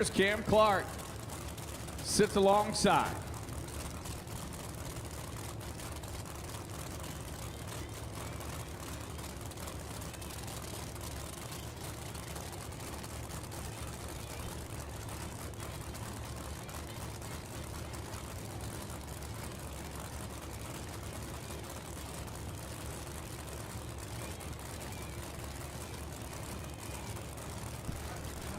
Here's Cam Clark, sits alongside.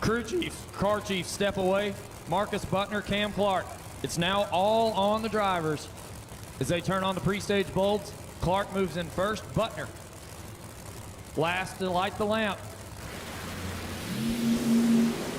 Crew chiefs, car chiefs step away. Marcus Butner, Cam Clark. It's now all on the drivers. As they turn on the pre-stage bulbs, Clark moves in first, Butner last to light the lamp.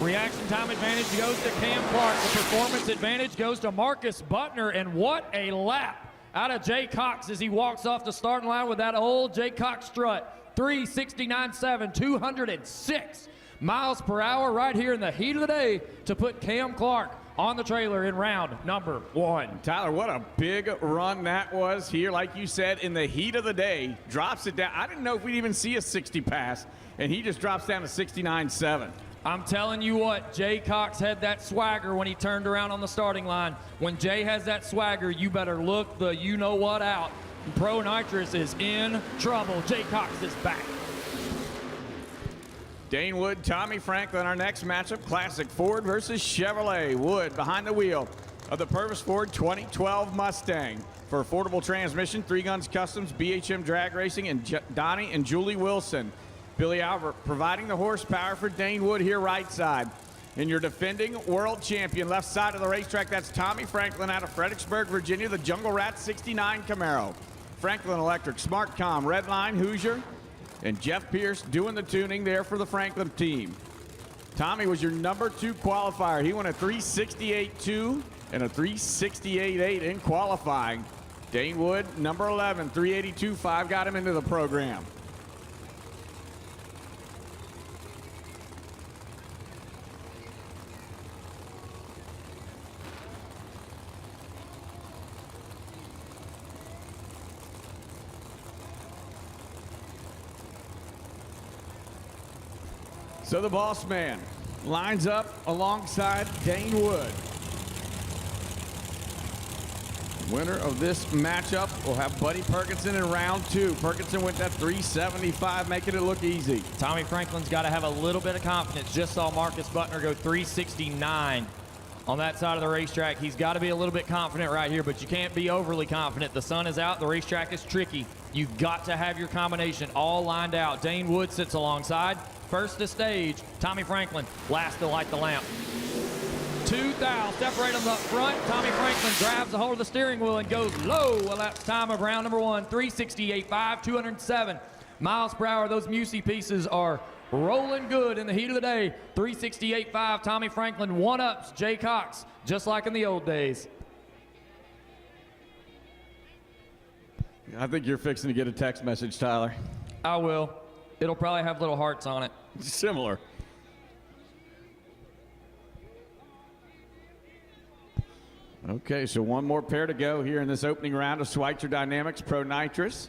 Reaction time advantage goes to Cam Clark. The performance advantage goes to Marcus Butner, and what a lap out of Jay Cox as he walks off the starting line with that old Jay Cox strut. 369.7, 206 miles per hour right here in the heat of the day to put Cam Clark on the trailer in round number 1. Tyler, what a big run that was here. Like you said, in the heat of the day, drops it down. I didn't know if we'd even see a 60 pass, and he just drops down to 69.7. I'm telling you what, Jay Cox had that swagger when he turned around on the starting line. When Jay has that swagger, you better look the you-know-what out. Pro Nitrous is in trouble. Jay Cox is back. Dane Wood, Tommy Franklin, our next matchup, classic Ford versus Chevrolet. Wood behind the wheel of the Purvis Ford 2012 Mustang. For affordable transmission, 3 Guns Customs, BHM Drag Racing, and Donnie and Julie Wilson. Billy Albert providing the horsepower for Dane Wood here right side. And your defending world champion, left side of the racetrack, that's Tommy Franklin out of Fredericksburg, Virginia, the Jungle Rat 69 Camaro. Franklin Electric, SmartCom, Redline, Hoosier, and Jeff Pierce doing the tuning there for the Franklin team. Tommy was your number 2 qualifier. He won a 368.2 and a 368.8 in qualifying. Dane Wood, number 11, 382.5, got him into the program. So the boss man lines up alongside Dane Wood. Winner of this matchup will have Buddy Perkinson in round 2. Perkinson went that 375, making it look easy. Tommy Franklin's got to have a little bit of confidence. Just saw Marcus Butner go 369 on that side of the racetrack. He's got to be a little bit confident right here, but you can't be overly confident. The sun is out. The racetrack is tricky. You've got to have your combination all lined out. Dane Wood sits alongside. First to stage, Tommy Franklin. Last to light the lamp. 2,000 separate them up front. Tommy Franklin grabs a hold of the steering wheel and goes low. Well, that's time of round number 1, 368.5, 207 miles per hour. Those Musi pieces are rolling good in the heat of the day. 368.5, Tommy Franklin one-ups Jay Cox, just like in the old days. I think you're fixing to get a text message, Tyler. I will. It'll probably have little hearts on it. Similar. Okay, so one more pair to go here in this opening round of Schweitzer Dynamics Pro Nitrous.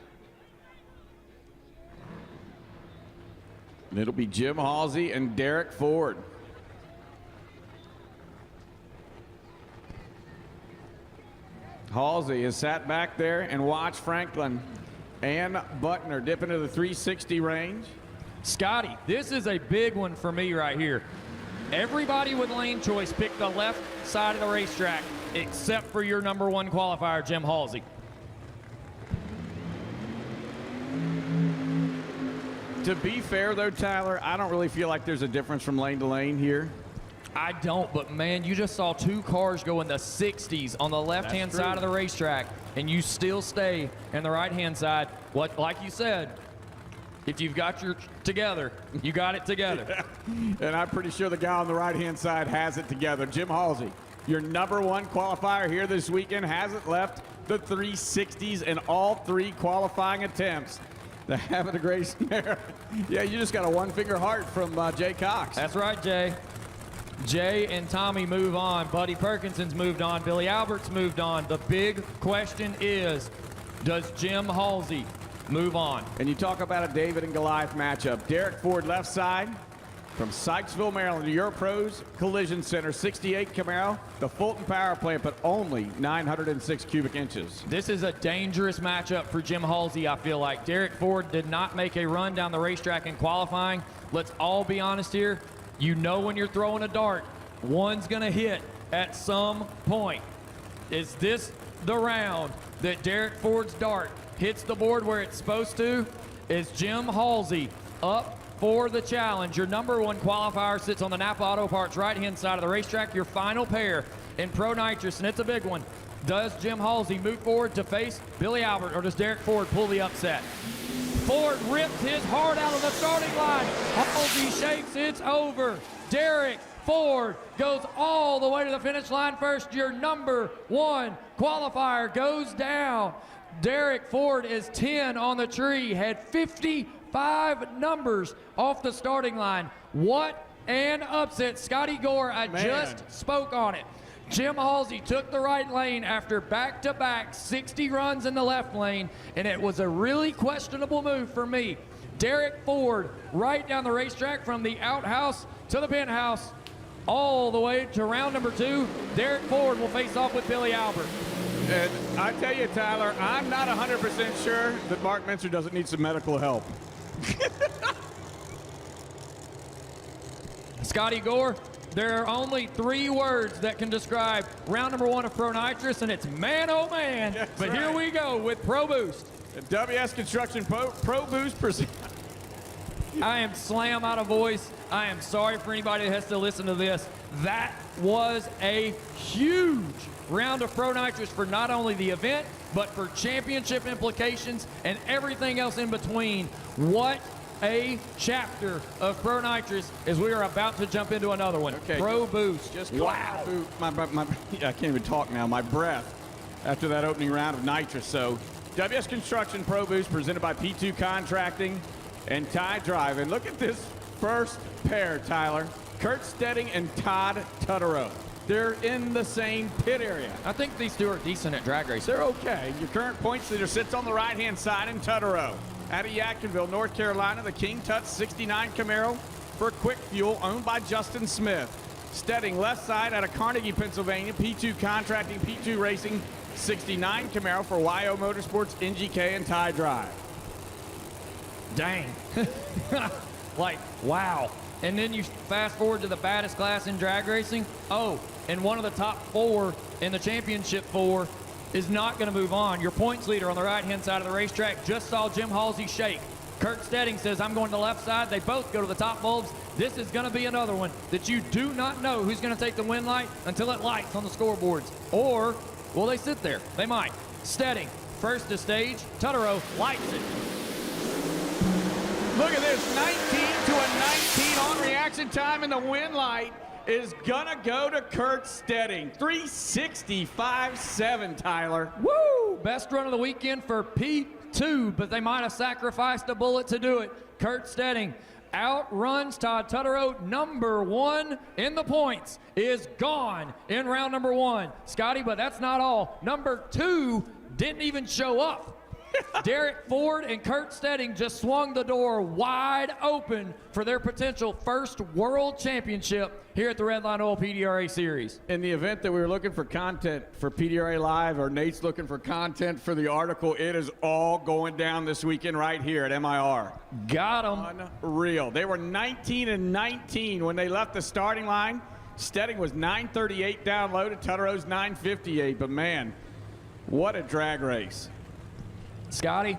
And it'll be Jim Halsey and Derek Ford. Halsey has sat back there and watched Franklin and Butner dip into the 360 range. Scotty, this is a big one for me right here. Everybody with lane choice picked the left side of the racetrack except for your number 1 qualifier, Jim Halsey. To be fair though, Tyler, I don't really feel like there's a difference from lane to lane here. I don't, but man, you just saw 2 cars go in the 60s on the left-hand side of the racetrack, and you still stay in the right-hand side. Like you said, if you've got your together, you got it together. Yeah. And I'm pretty sure the guy on the right-hand side has it together. Jim Halsey, your number 1 qualifier here this weekend, hasn't left the 360s in all 3 qualifying attempts. The Havoc Grace Mare. Yeah, you just got a 1-finger heart from Jay Cox. That's right, Jay. Jay and Tommy move on. Buddy Perkinson's moved on. Billy Albert's moved on. The big question is, does Jim Halsey move on? And you talk about a David and Goliath matchup. Derek Ford left side, From Sykesville, Maryland, to your pros collision center, 68 Camaro, the Fulton power plant, but only 906 cubic inches. This is a dangerous matchup for Jim Halsey, I feel like. Derek Ford did not make a run down the racetrack in qualifying. Let's all be honest here. You know when you're throwing a dart, one's going to hit at some point. Is this the round that Derek Ford's dart hits the board where it's supposed to? Is Jim Halsey up for the challenge? Your number one qualifier sits on the Napa Auto Parts right-hand side of the racetrack. Your final pair in Pro Nitrous, and it's a big one. Does Jim Halsey move forward to face Billy Albert, or does Derek Ford pull the upset? Ford rips his heart out of the starting line. Halsey shakes, it's over. Derek Ford goes all the way to the finish line first. Your number one qualifier goes down. Derek Ford is 10 on the tree, had 55 numbers off the starting line. What an upset. Scotty Gore, I just spoke on it. Jim Halsey took the right lane after back-to-back 60 runs in the left lane, and it was a really questionable move for me. Derek Ford right down the racetrack from the outhouse to the penthouse, all the way to round number 2. Derek Ford will face off with Billy Albert. And I tell you, Tyler, I'm not 100% sure that Mark Menser doesn't need some medical help. Scotty Gore, there are only 3 words that can describe round number 1 of Pro Nitrous, and it's man, oh man. That's but right. Here we go with Pro Boost. WS Construction Pro Boost presents. I am slam out of voice. I am sorry for anybody that has to listen to this. That was a huge round of Pro Nitrous for not only the event, but for championship implications and everything else in between. What a chapter of Pro Nitrous as we are about to jump into another one. Okay, Pro Boost. Just wow. I can't even talk now. My breath after that opening round of Nitrous. So WS Construction Pro Boost presented by P2 Contracting and Ty Drive. And look at this first pair, Tyler. Kurt Stedding and Todd Tutterow. They're in the same pit area. I think these two are decent at drag racing. They're okay. Your current points leader sits on the right-hand side in Tutterow. Out of Yadkinville, North Carolina, the King Tut 69 Camaro for Quick Fuel, owned by Justin Smith. Stedding left side out of Carnegie, Pennsylvania, P2 Contracting, P2 Racing, 69 Camaro for YO Motorsports, NGK, and Ty Drive. Dang. Like, wow. And then you fast forward to the baddest class in drag racing. Oh, and one of the top 4 in the championship 4 is not going to move on. Your points leader on the right-hand side of the racetrack just saw Jim Halsey shake. Kurt Stedding says, I'm going to the left side. They both go to the top bulbs. This is going to be another one that you do not know who's going to take the win light until it lights on the scoreboards. Or, will they sit there? They might. Stedding, first to stage. Tutterow lights it. Look at this, 19 to a 19 on reaction time, and the win light is gonna go to Kurt Stedding. 365.7, Tyler. Woo! Best run of the weekend for P2, but they might have sacrificed a bullet to do it. Kurt Stedding outruns Todd Tutterow. Number 1 in the points is gone in round number 1. Scotty, but that's not all. Number 2 didn't even show up. Derek Ford and Kurt Stedding just swung the door wide open for their potential first world championship here at the Redline Oil PDRA Series. In the event that we were looking for content for PDRA Live, or Nate's looking for content for the article, it is all going down this weekend right here at MIR. Got them. Unreal. They were 19 and 19 when they left the starting line. Stedding was 938 down low to Tutterow's 958, but man, what a drag race. Scotty,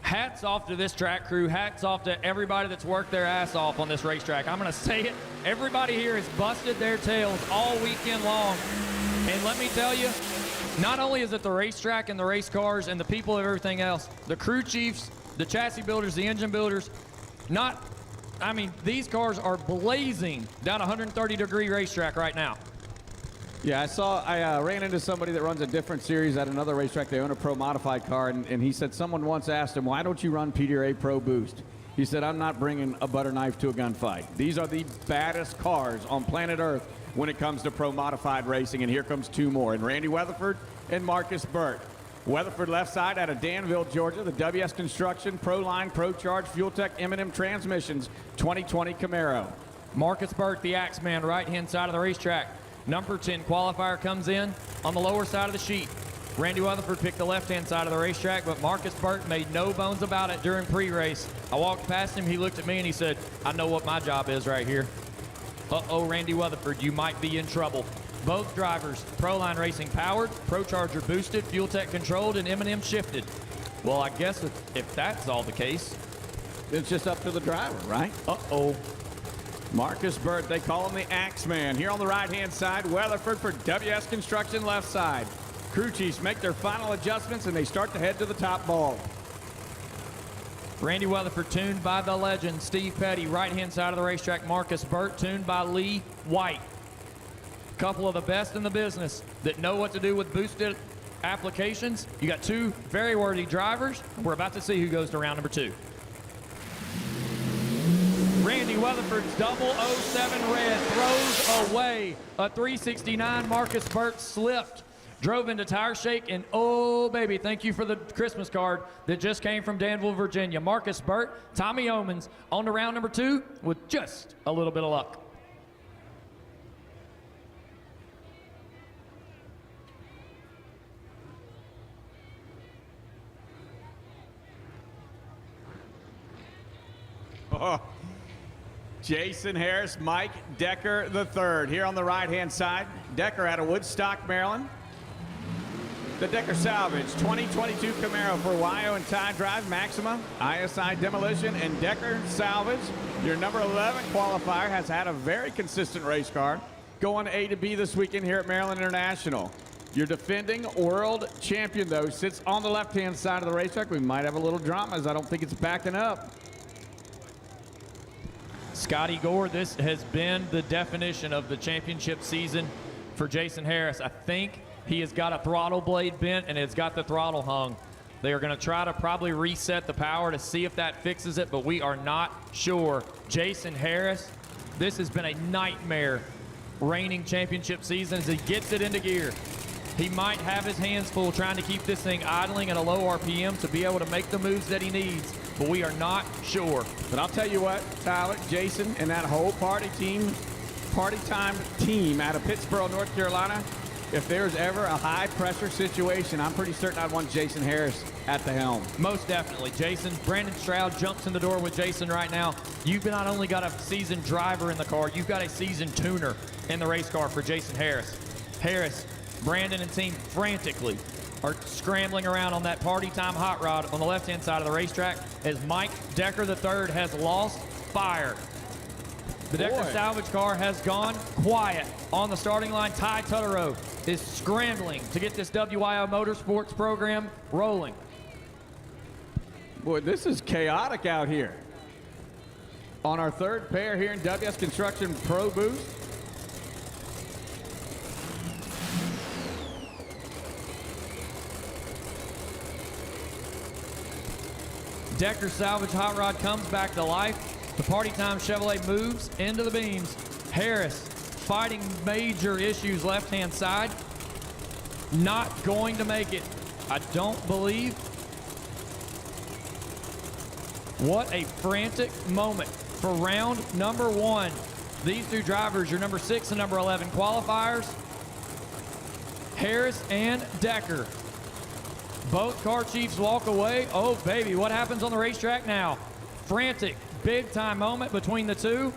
hats off to this track crew. Hats off to everybody that's worked their ass off on this racetrack. I'm going to say it. Everybody here has busted their tails all weekend long. And let me tell you, not only is it the racetrack and the race cars and the people and everything else, the crew chiefs, the chassis builders, the engine builders, these cars are blazing down a 130-degree racetrack right now. Yeah, I ran into somebody that runs a different series at another racetrack. They own a Pro Modified car, and he said someone once asked him, why don't you run PDRA Pro Boost? He said, I'm not bringing a butter knife to a gunfight. These are the baddest cars on planet Earth when it comes to Pro Modified racing, and here comes 2 more, and Randy Weatherford and Marcus Burt. Weatherford left side out of Danville, Georgia, the WS Construction Pro Line Pro Charge Fuel Tech M&M Transmissions 2020 Camaro. Marcus Burke, the Axeman, right-hand side of the racetrack. Number 10 qualifier comes in on the lower side of the sheet. Randy Weatherford picked the left-hand side of the racetrack, but Marcus Burke made no bones about it during pre-race. I walked past him, he looked at me, and he said, I know what my job is right here. Uh-oh, Randy Weatherford, you might be in trouble. Both drivers, Proline Racing powered, ProCharger boosted, Fuel Tech controlled, and M&M shifted. Well, I guess if that's all the case, it's just up to the driver, right? uh-oh. Marcus Burke, they call him the Axeman. Here on the right-hand side, Weatherford for WS Construction left side. Crew chiefs make their final adjustments, and they start to head to the top ball. Randy Weatherford tuned by the legend, Steve Petty. Right-hand side of the racetrack, Marcus Burke tuned by Lee White. Couple of the best in the business that know what to do with boosted applications. You got two very worthy drivers. We're about to see who goes to round number 2. Randy Weatherford's 007 red throws away a 369. Marcus Burke slipped, drove into tire shake, and oh baby, thank you for the Christmas card that just came from Danville, Virginia. Marcus Burke, Tommy Omens on to round number 2 with just a little bit of luck. Oh. Jason Harris, Mike Decker III. Here on the right-hand side, Decker out of Woodstock, Maryland. The Decker Salvage 2022 Camaro for Wyo and Tie Drive, Maxima, ISI Demolition, and Decker Salvage. Your number 11 qualifier has had a very consistent race car going A to B this weekend here at Maryland International. Your defending world champion, though, sits on the left-hand side of the racetrack. We might have a little drama, as I don't think it's backing up. Scotty Gore, this has been the definition of the championship season for Jason Harris. I think he has got a throttle blade bent and it's got the throttle hung. They are going to try to probably reset the power to see if that fixes it, but we are not sure. Jason Harris, this has been a nightmare reigning championship season as he gets it into gear. He might have his hands full trying to keep this thing idling at a low RPM to be able to make the moves that he needs, but we are not sure. But I'll tell you what, Tyler, Jason, and that whole party time team out of Pittsboro, North Carolina, if there's ever a high-pressure situation, I'm pretty certain I'd want Jason Harris at the helm. Most definitely. Jason, Brandon Stroud jumps in the door with Jason right now. You've not only got a seasoned driver in the car, you've got a seasoned tuner in the race car for Jason Harris. Harris, Brandon and team frantically are scrambling around on that party time hot rod on the left-hand side of the racetrack as Mike Decker III has lost fire. The Decker salvage car has gone quiet on the starting line. Ty Tutterow is scrambling to get this WYO Motorsports program rolling. Boy, this is chaotic out here. On our third pair here in WS Construction Pro Boost. Decker salvage hot rod comes back to life. The Party Time Chevrolet moves into the beams. Harris fighting major issues left-hand side. Not going to make it, I don't believe. What a frantic moment for round number 1. These two drivers, your number 6 and number 11 qualifiers, Harris and Decker. Both car chiefs walk away. Oh, baby, what happens on the racetrack now? Frantic, big-time moment between the two.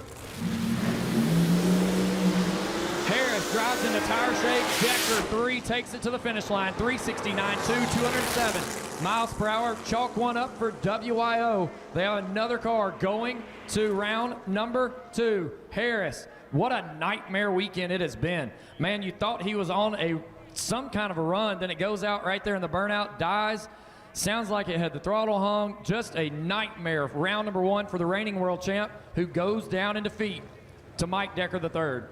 Harris drives into tire shake. Decker 3 takes it to the finish line. 369.2, 207 miles per hour. Chalk one up for WYO. They have another car going to round number 2. Harris, what a nightmare weekend it has been. Man, you thought he was on some kind of a run, then it goes out right there in the burnout, dies. Sounds like it had the throttle hung. Just a nightmare. Round number 1 for the reigning world champ, who goes down in defeat to Mike Decker III.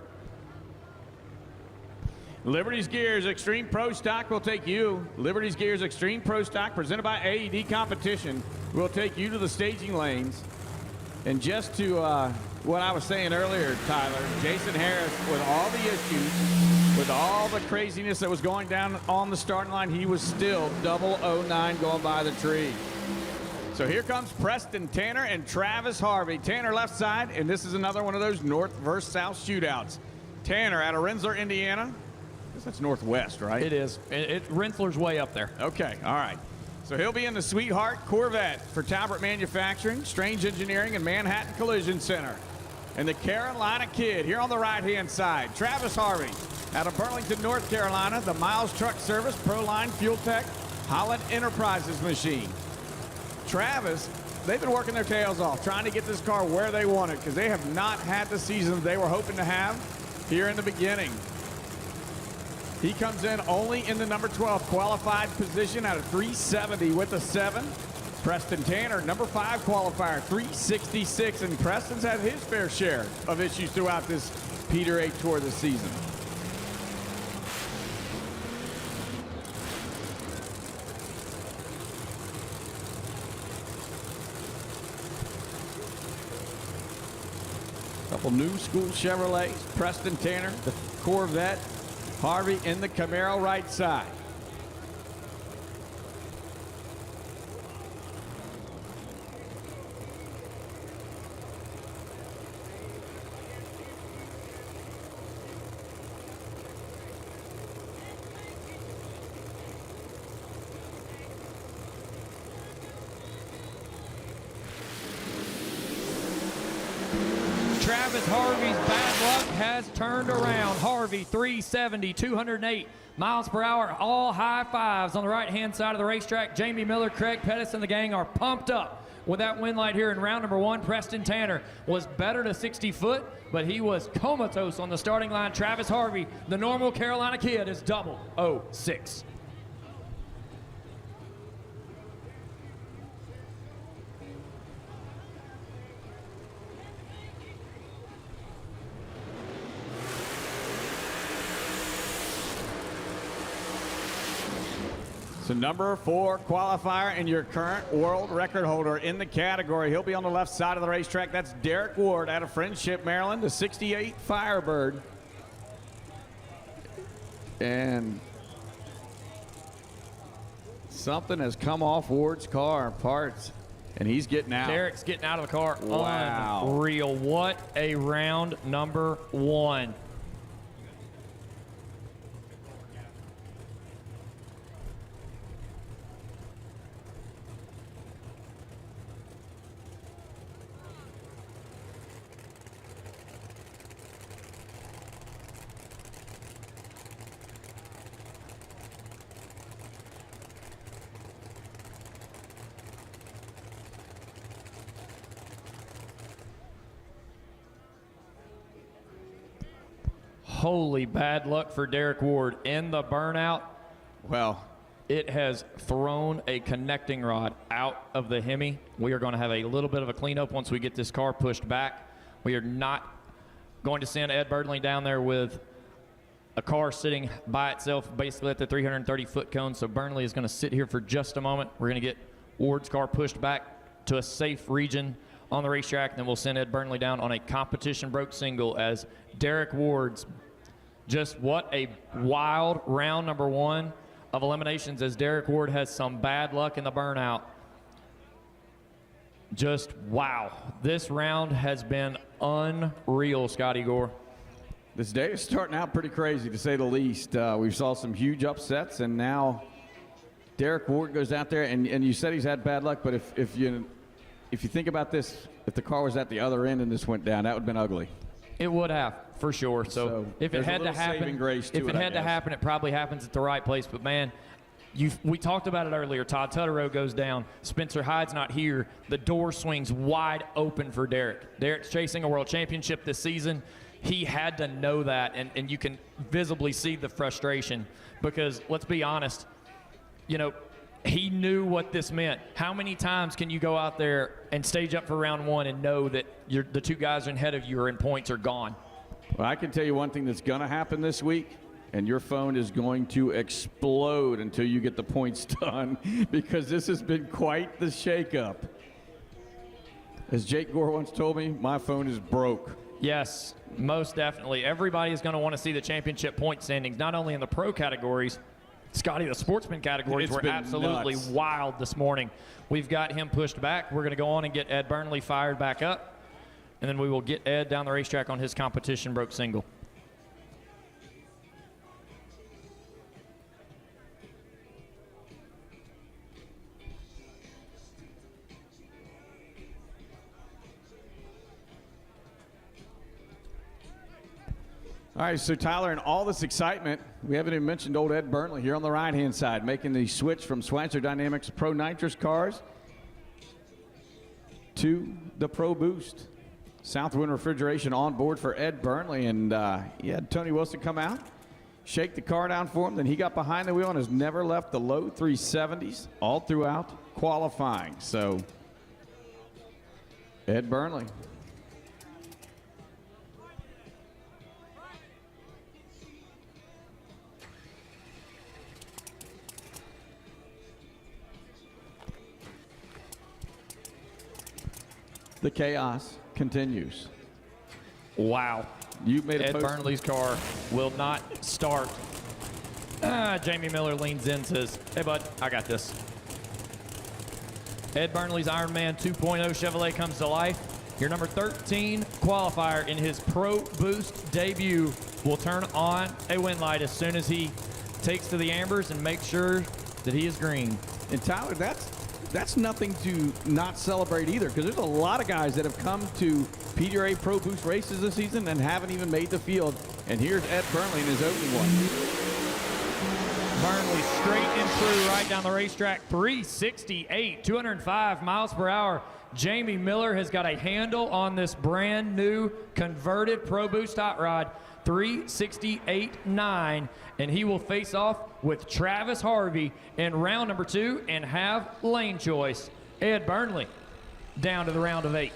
Liberty's Gears Extreme Pro Stock will take you. Liberty's Gears Extreme Pro Stock, presented by AED Competition, will take you to the staging lanes. And just to what I was saying earlier, Tyler, Jason Harris, with all the issues, with all the craziness that was going down on the starting line, he was still 009 going by the tree. So here comes Preston Tanner and Travis Harvey. Tanner left side, and this is another one of those north versus south shootouts. Tanner out of Rensselaer, Indiana. I guess that's northwest, right? It is. Rensselaer's way up there. Okay, all right. So he'll be in the Sweetheart Corvette for Talbot Manufacturing, Strange Engineering, and Manhattan Collision Center. And the Carolina Kid here on the right-hand side, Travis Harvey out of Burlington, North Carolina, the Miles Truck Service, Proline Fuel Tech, Holland Enterprises machine. Travis, they've been working their tails off trying to get this car where they want it because they have not had the season they were hoping to have here in the beginning. He comes in only in the number 12 qualified position out of 370 with a 7. Preston Tanner, number 5 qualifier, 366, and Preston's had his fair share of issues throughout this PDRA Tour this season. Couple new school Chevrolets, Preston Tanner, the Corvette, Harvey in the Camaro right side. Travis Harvey's bad luck has turned around. Harvey 370, 208 miles per hour, all high fives on the right-hand side of the racetrack. Jamie Miller, Craig Pettis, and the gang are pumped up with that win light here in round number 1. Preston Tanner was better to 60 foot, but he was comatose on the starting line. Travis Harvey, the normal Carolina Kid, is 006. So number 4 qualifier and your current world record holder in the category. He'll be on the left side of the racetrack. That's Derek Ward out of Friendship, Maryland, the 68 Firebird. And something has come off Ward's car, parts, and he's getting out. Derek's getting out of the car. Wow. Unreal. What a round number 1. Holy bad luck for Derek Ward in the burnout. Well, it has thrown a connecting rod out of the Hemi. We are going to have a little bit of a cleanup once we get this car pushed back. We are not going to send Ed Birdling down there with a car sitting by itself basically at the 330-foot cone. So Burnley is going to sit here for just a moment. We're going to get Ward's car pushed back to a safe region on the racetrack, and then we'll send Ed Burnley down on a competition broke single as Derek Ward's just what a wild round number 1 of eliminations as Derek Ward has some bad luck in the burnout. Just wow. This round has been unreal, Scotty Gore. This day is starting out pretty crazy, to say the least. We saw some huge upsets, and now Derek Ward goes out there, and you said he's had bad luck, but if you think about this, if the car was at the other end and this went down, that would have been ugly. It would have, for sure. So if it had to happen, it probably happens at the right place. But man, we talked about it earlier. Todd Tutterow goes down. Spencer Hyde's not here. The door swings wide open for Derek. Derek's chasing a world championship this season. He had to know that, and you can visibly see the frustration because let's be honest, you know, he knew what this meant. How many times can you go out there and stage up for round 1 and know that the 2 guys ahead of you are in points are gone? Well, I can tell you one thing that's going to happen this week, and your phone is going to explode until you get the points done because this has been quite the shakeup. As Jake Gore once told me, my phone is broke. Yes, most definitely. Everybody is going to want to see the championship point standings, not only in the pro categories, Scotty, the sportsman categories were absolutely nuts. wild this morning. We've got him pushed back. We're going to go on and get Ed Burnley fired back up, and then we will get Ed down the racetrack on his competition broke single. All right, so Tyler, in all this excitement, we haven't even mentioned old Ed Burnley here on the right-hand side, making the switch from Schweitzer Dynamics Pro Nitrous cars to the Pro Boost. Southwind Refrigeration on board for Ed Burnley, and he had Tony Wilson come out, shake the car down for him, then he got behind the wheel and has never left the low 370s all throughout qualifying. So, Ed Burnley. The chaos continues. Wow. You made a Ed Burnley's car will not start. Jamie Miller leans in, says, hey, bud, I got this. Ed Burnley's Ironman 2.0 Chevrolet comes to life. Your number 13 qualifier in his Pro Boost debut will turn on a wind light as soon as he takes to the ambers and makes sure that he is green. And Tyler, that's nothing to not celebrate either, because there's a lot of guys that have come to PDRA Pro Boost races this season and haven't even made the field. And here's Ed Burnley in his opening one. Burnley straight and through right down the racetrack, 368, 205 miles per hour. Jamie Miller has got a handle on this brand new converted Pro Boost hot rod, 368.9, and he will face off with Travis Harvey in round number 2 and have lane choice. Ed Burnley down to the round of 8.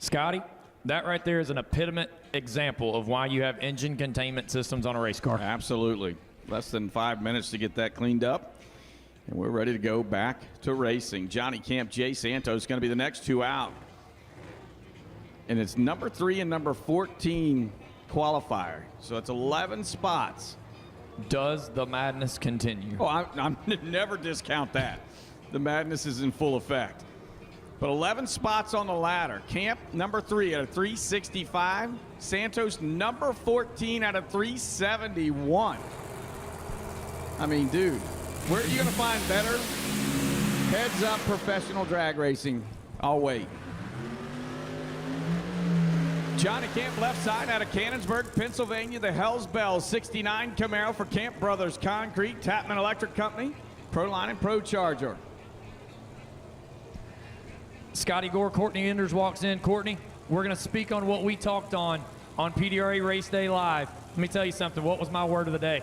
Scotty, that right there is an epitome example of why you have engine containment systems on a race car. Absolutely. Less than 5 minutes to get that cleaned up. And we're ready to go back to racing. Johnny Camp, Jay Santos going to be the next two out. And it's number 3 and number 14 qualifier. So it's 11 spots. Does the madness continue? Oh, I'm never discount that. The madness is in full effect. But 11 spots on the ladder. Camp, number 3 at a 365. Santos, number 14 at a 371. I mean, dude, where are you going to find better heads-up professional drag racing? I'll wait. Johnny Camp, left side out of Cannonsburg, Pennsylvania. The Hells Bells 69 Camaro for Camp Brothers Concrete, Tapman Electric Company, Proline and Pro Charger. Scotty Gore, Courtney Enders walks in. Courtney, we're going to speak on what we talked on PDRA Race Day Live. Let me tell you something. What was my word of the day?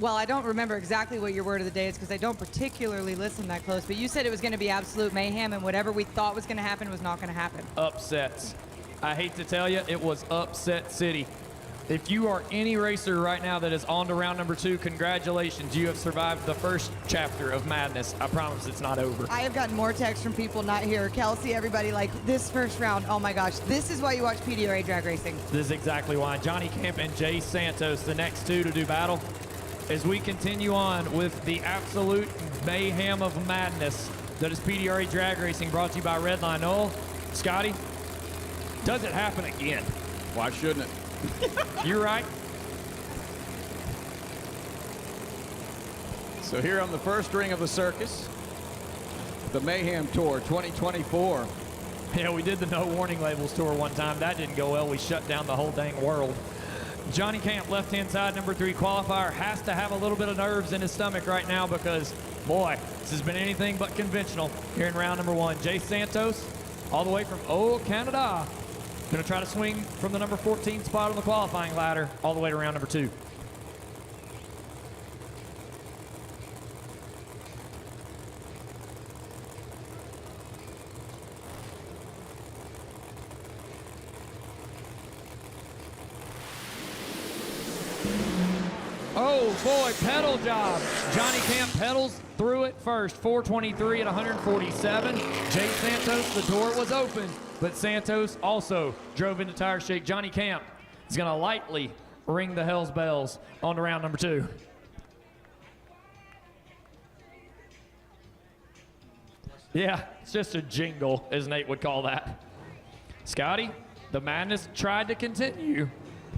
Well, I don't remember exactly what your word of the day is because I don't particularly listen that close, but you said it was going to be absolute mayhem and whatever we thought was going to happen was not going to happen. Upsets. I hate to tell you, it was upset city. If you are any racer right now that is on to round number 2, congratulations. You have survived the first chapter of madness. I promise it's not over. I have gotten more texts from people not here. Kelsey, everybody, like this first round, oh my gosh, this is why you watch PDRA drag racing. This is exactly why. Johnny Camp and Jay Santos, the next two to do battle. As we continue on with the absolute mayhem of madness that is PDRA drag racing, brought to you by Redline Oil. Scotty, does it happen again? Why shouldn't it? You're right. So here on the first ring of the circus, the Mayhem Tour 2024. Yeah, we did the No Warning Labels tour one time. That didn't go well. We shut down the whole dang world. Johnny Camp, left-hand side, number 3 qualifier, has to have a little bit of nerves in his stomach right now because, boy, this has been anything but conventional here in round number 1. Jay Santos, all the way from Canada, going to try to swing from the number 14 spot on the qualifying ladder all the way to round number 2. Oh boy, pedal job. Johnny Camp pedals through it first. 423 at 147. Jay Santos, the door was open, but Santos also drove into tire shake. Johnny Camp is going to lightly ring the Hells Bells on to round number 2. Yeah, it's just a jingle, as Nate would call that. Scotty, the madness tried to continue,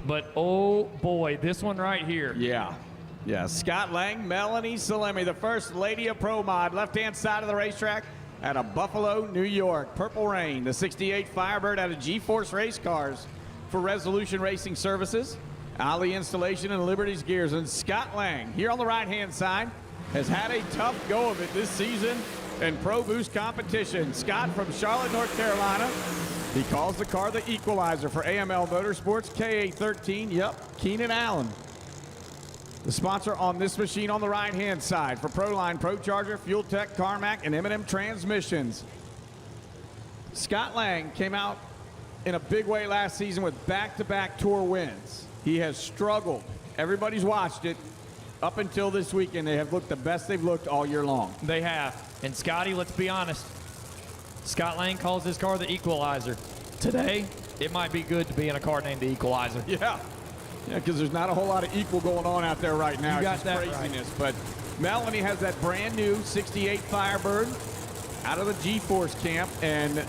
but oh boy, this one right here. Yeah, Scott Lang, Melanie Salemi, the first lady of Pro Mod, left-hand side of the racetrack out of Buffalo, New York. Purple Rain, the 68 Firebird out of G-Force Race Cars for Resolution Racing Services. Ali Installation and Liberty's Gears. And Scott Lang, here on the right-hand side, has had a tough go of it this season in Pro Boost competition. Scott from Charlotte, North Carolina. He calls the car the Equalizer for AML Motorsports, KA13, yep, Keenan Allen. The sponsor on this machine on the right-hand side for Proline, Pro Charger, Fuel Tech, Carmack, and M&M Transmissions. Scott Lang came out in a big way last season with back-to-back tour wins. He has struggled. Everybody's watched it. Up until this weekend, they have looked the best they've looked all year long. They have. And Scotty, let's be honest. Scott Lang calls this car the Equalizer. Today, it might be good to be in a car named the Equalizer. Yeah, because there's not a whole lot of equal going on out there right now. You got it's that craziness. Right. But Melanie has that brand new 68 Firebird out of the G-Force camp, and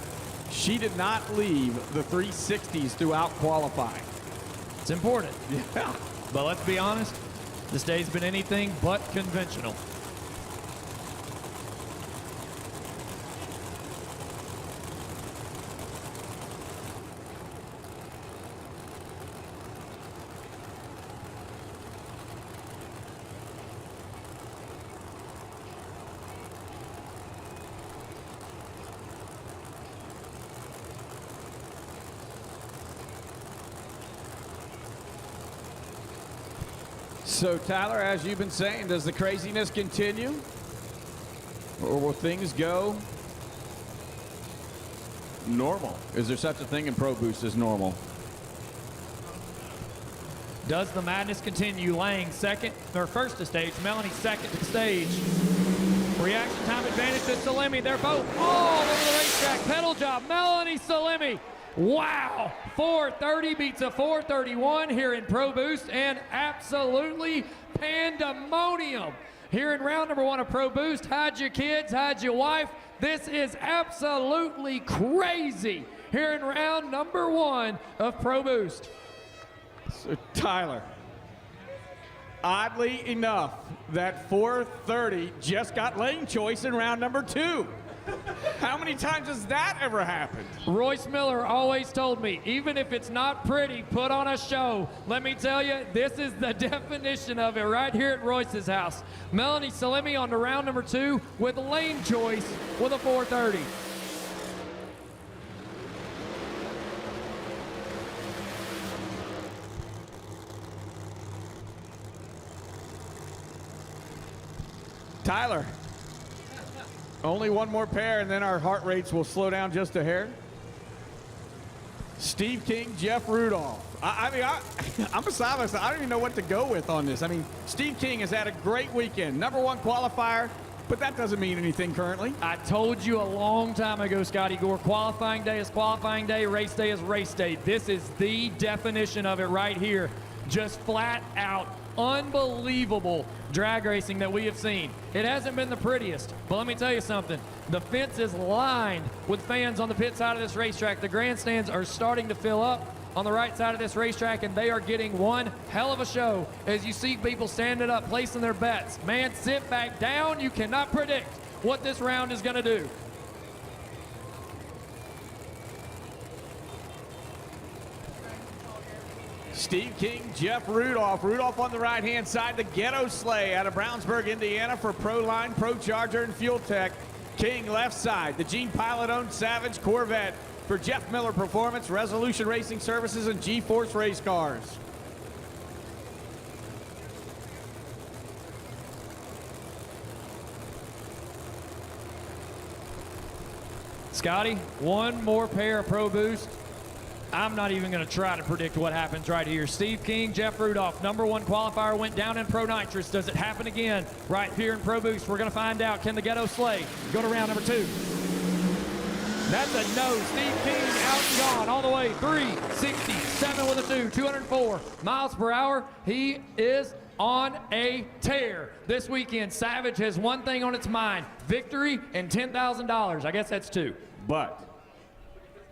she did not leave the 360s throughout qualifying. It's important. Yeah. But let's be honest, this day's been anything but conventional. So, Tyler, as you've been saying, does the craziness continue? Or will things go normal. Is there such a thing in Pro Boost as normal? Does the madness continue? Lang second, or first to stage. Melanie second to stage. Reaction time advantage to Salemi. They're both all over the racetrack. Pedal job, Melanie Salemi. Wow, 430 beats a 431 here in Pro Boost, and absolutely pandemonium here in round number 1 of Pro Boost. Hide your kids, hide your wife. This is absolutely crazy here in round number 1 of Pro Boost. So Tyler, oddly enough, that 430 just got lane choice in round number 2. How many times has that ever happened? Royce Miller always told me, even if it's not pretty, put on a show. Let me tell you, this is the definition of it right here at Royce's house. Melanie Salemi on to round number 2 with lane choice with a 430. Tyler, only one more pair and then our heart rates will slow down just a hair. Steve King, Jeff Rudolph. I'm beside myself. I don't even know what to go with on this. I mean, Steve King has had a great weekend. Number 1 qualifier, but that doesn't mean anything currently. I told you a long time ago, Scotty Gore, qualifying day is qualifying day, race day is race day. This is the definition of it right here. Just flat out unbelievable drag racing that we have seen. It hasn't been the prettiest, but let me tell you something. The fence is lined with fans on the pit side of this racetrack. The grandstands are starting to fill up on the right side of this racetrack, and they are getting one hell of a show as you see people standing up, placing their bets. Man, sit back down. You cannot predict what this round is going to do. Steve King, Jeff Rudolph. Rudolph on the right-hand side, the Ghetto Sleigh out of Brownsburg, Indiana for ProLine, Pro Charger, and Fuel Tech. King left side, the Gene Pilot-owned Savage Corvette for Jeff Miller Performance, Resolution Racing Services, and G-Force Race Cars. Scotty, one more pair of Pro Boost. I'm not even going to try to predict what happens right here. Steve King, Jeff Rudolph, number 1 qualifier went down in Pro Nitrous. Does it happen again right here in Pro Boost? We're going to find out. Can the Ghetto Sleigh go to round number 2? That's a no. Steve King out and gone all the way. 367 with a 2, 204 miles per hour. He is on a tear this weekend. Savage has one thing on its mind: victory and $10,000. I guess that's 2. But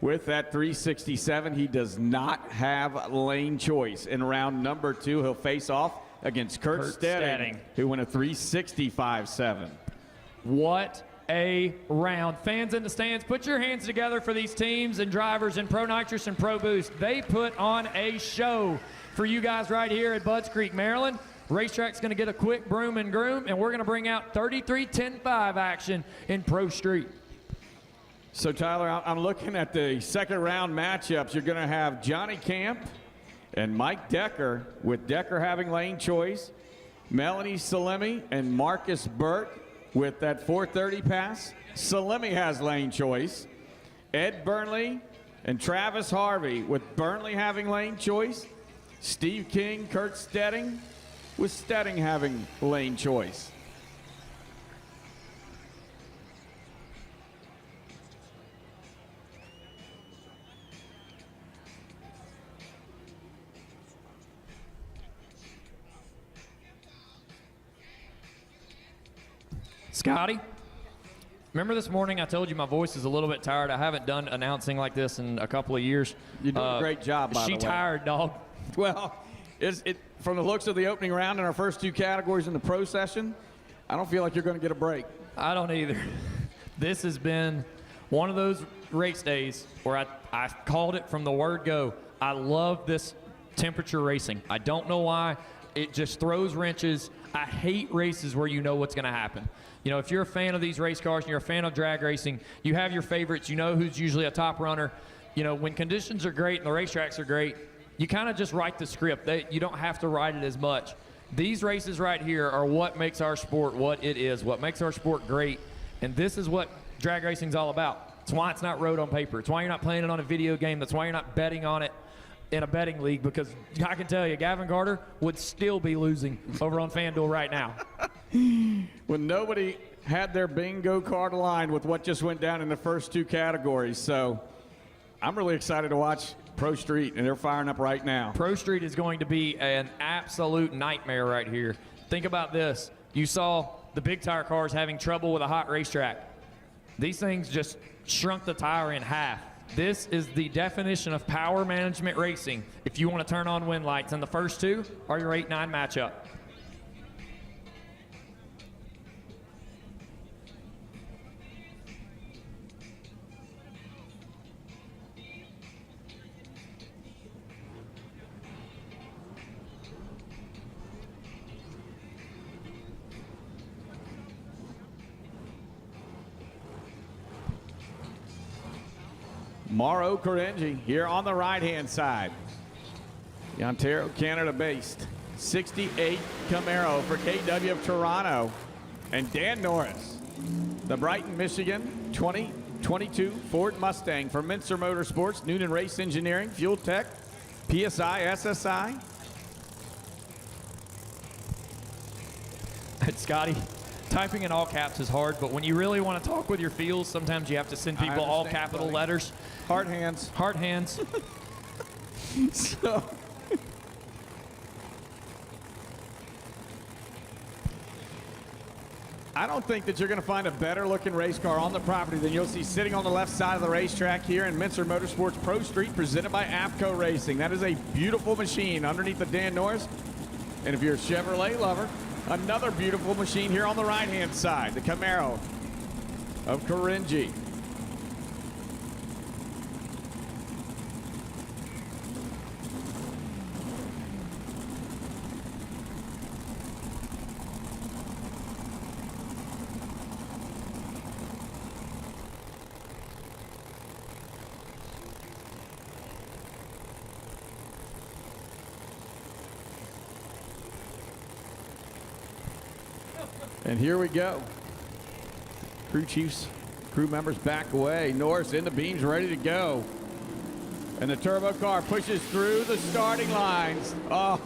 with that 367, he does not have lane choice. In round number 2, he'll face off against Kurt Stedding, who went a 365.7. What a round. Fans in the stands, put your hands together for these teams and drivers in Pro Nitrous and Pro Boost. They put on a show for you guys right here at Budds Creek, Maryland. Racetrack's going to get a quick broom and groom, and we're going to bring out 33-10-5 action in Pro Street. So, Tyler, I'm looking at the second round matchups. You're going to have Johnny Camp and Mike Decker, with Decker having lane choice, Melanie Salemi and Marcus Burt with that 430 pass. Salemi has lane choice. Ed Burnley and Travis Harvey with Burnley having lane choice. Steve King, Kurt Stedding with Stedding having lane choice. Scotty, remember this morning I told you my voice is a little bit tired? I haven't done announcing like this in a couple of years. You're doing a great job, by the way. She tired, dog. Well, from the looks of the opening round in our first 2 categories in the pro session, I don't feel like you're going to get a break. I don't either. This has been one of those race days where I called it from the word go. I love this temperature racing. I don't know why. It just throws wrenches. I hate races where you know what's going to happen. You know, if you're a fan of these race cars and you're a fan of drag racing, you have your favorites. You know who's usually a top runner. You know, when conditions are great and the racetracks are great, you kind of just write the script. You don't have to write it as much. These races right here are what makes our sport what it is, what makes our sport great. And this is what drag racing's all about. It's why it's not wrote on paper. It's why you're not playing it on a video game. That's why you're not betting on it in a betting league, because I can tell you, Gavin Carter would still be losing over on FanDuel right now. When nobody had their bingo card aligned with what just went down in the first two categories. So I'm really excited to watch Pro Street, and they're firing up right now. Pro Street is going to be an absolute nightmare right here. Think about this. You saw the big tire cars having trouble with a hot racetrack. These things just shrunk the tire in half. This is the definition of power management racing if you want to turn on wind lights. And the first two are your 8-9 matchup. Mauro Carengi here on the right-hand side. The Ontario, Canada-based 68 Camaro for KW of Toronto. And Dan Norris, the Brighton, Michigan 2022 Ford Mustang for Mincer Motorsports, Noonan Race Engineering, Fuel Tech, PSI, SSI. Scotty, typing in all caps is hard, but when you really want to talk with your feels, sometimes you have to send people all capital letters. Hard hands. Hard hands. So, I don't think that you're going to find a better looking race car on the property than you'll see sitting on the left side of the racetrack here in Mincer Motorsports Pro Street, presented by APCO Racing. That is a beautiful machine underneath the Dan Norris. And if you're a Chevrolet lover, another beautiful machine here on the right-hand side, the Camaro of Carengi. And here we go. Crew chiefs, crew members back away. Norris in the beams, ready to go. And the turbo car pushes through the starting lines. Oh,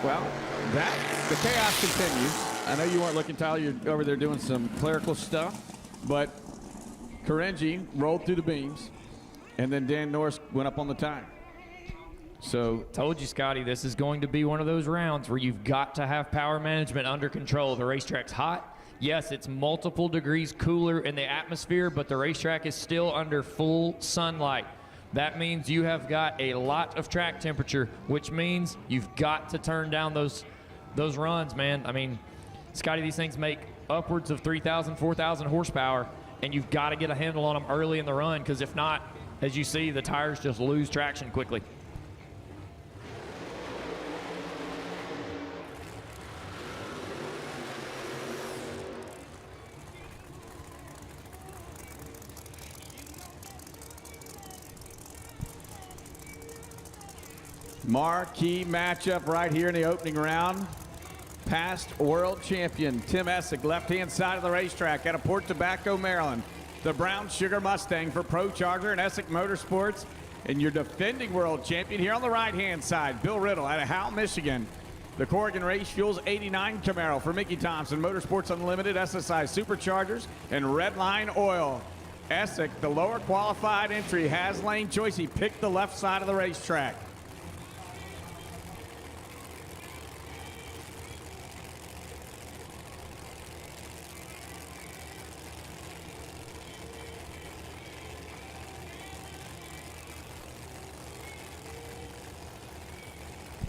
well, the chaos continues. I know you weren't looking, Tyler. You're over there doing some clerical stuff. But Carengi rolled through the beams, and then Dan Norris went up on the tire. So, told you, Scotty, this is going to be one of those rounds where you've got to have power management under control. The racetrack's hot. Yes, it's multiple degrees cooler in the atmosphere, but the racetrack is still under full sunlight. That means you have got a lot of track temperature, which means you've got to turn down those runs, man. I mean, Scotty, these things make upwards of 3,000, 4,000 horsepower, and you've got to get a handle on them early in the run, because if not, as you see, the tires just lose traction quickly. Marquee matchup right here in the opening round. Past world champion Tim Essick, left-hand side of the racetrack out of Port Tobacco, Maryland. The Brown Sugar Mustang for Pro Charger and Essick Motorsports. And your defending world champion here on the right-hand side, Bill Riddle out of Howell, Michigan. The Corrigan Race Fuels 89 Camaro for Mickey Thompson, Motorsports Unlimited, SSI Superchargers, and Redline Oil. Essick, the lower qualified entry, has lane choice. He picked the left side of the racetrack.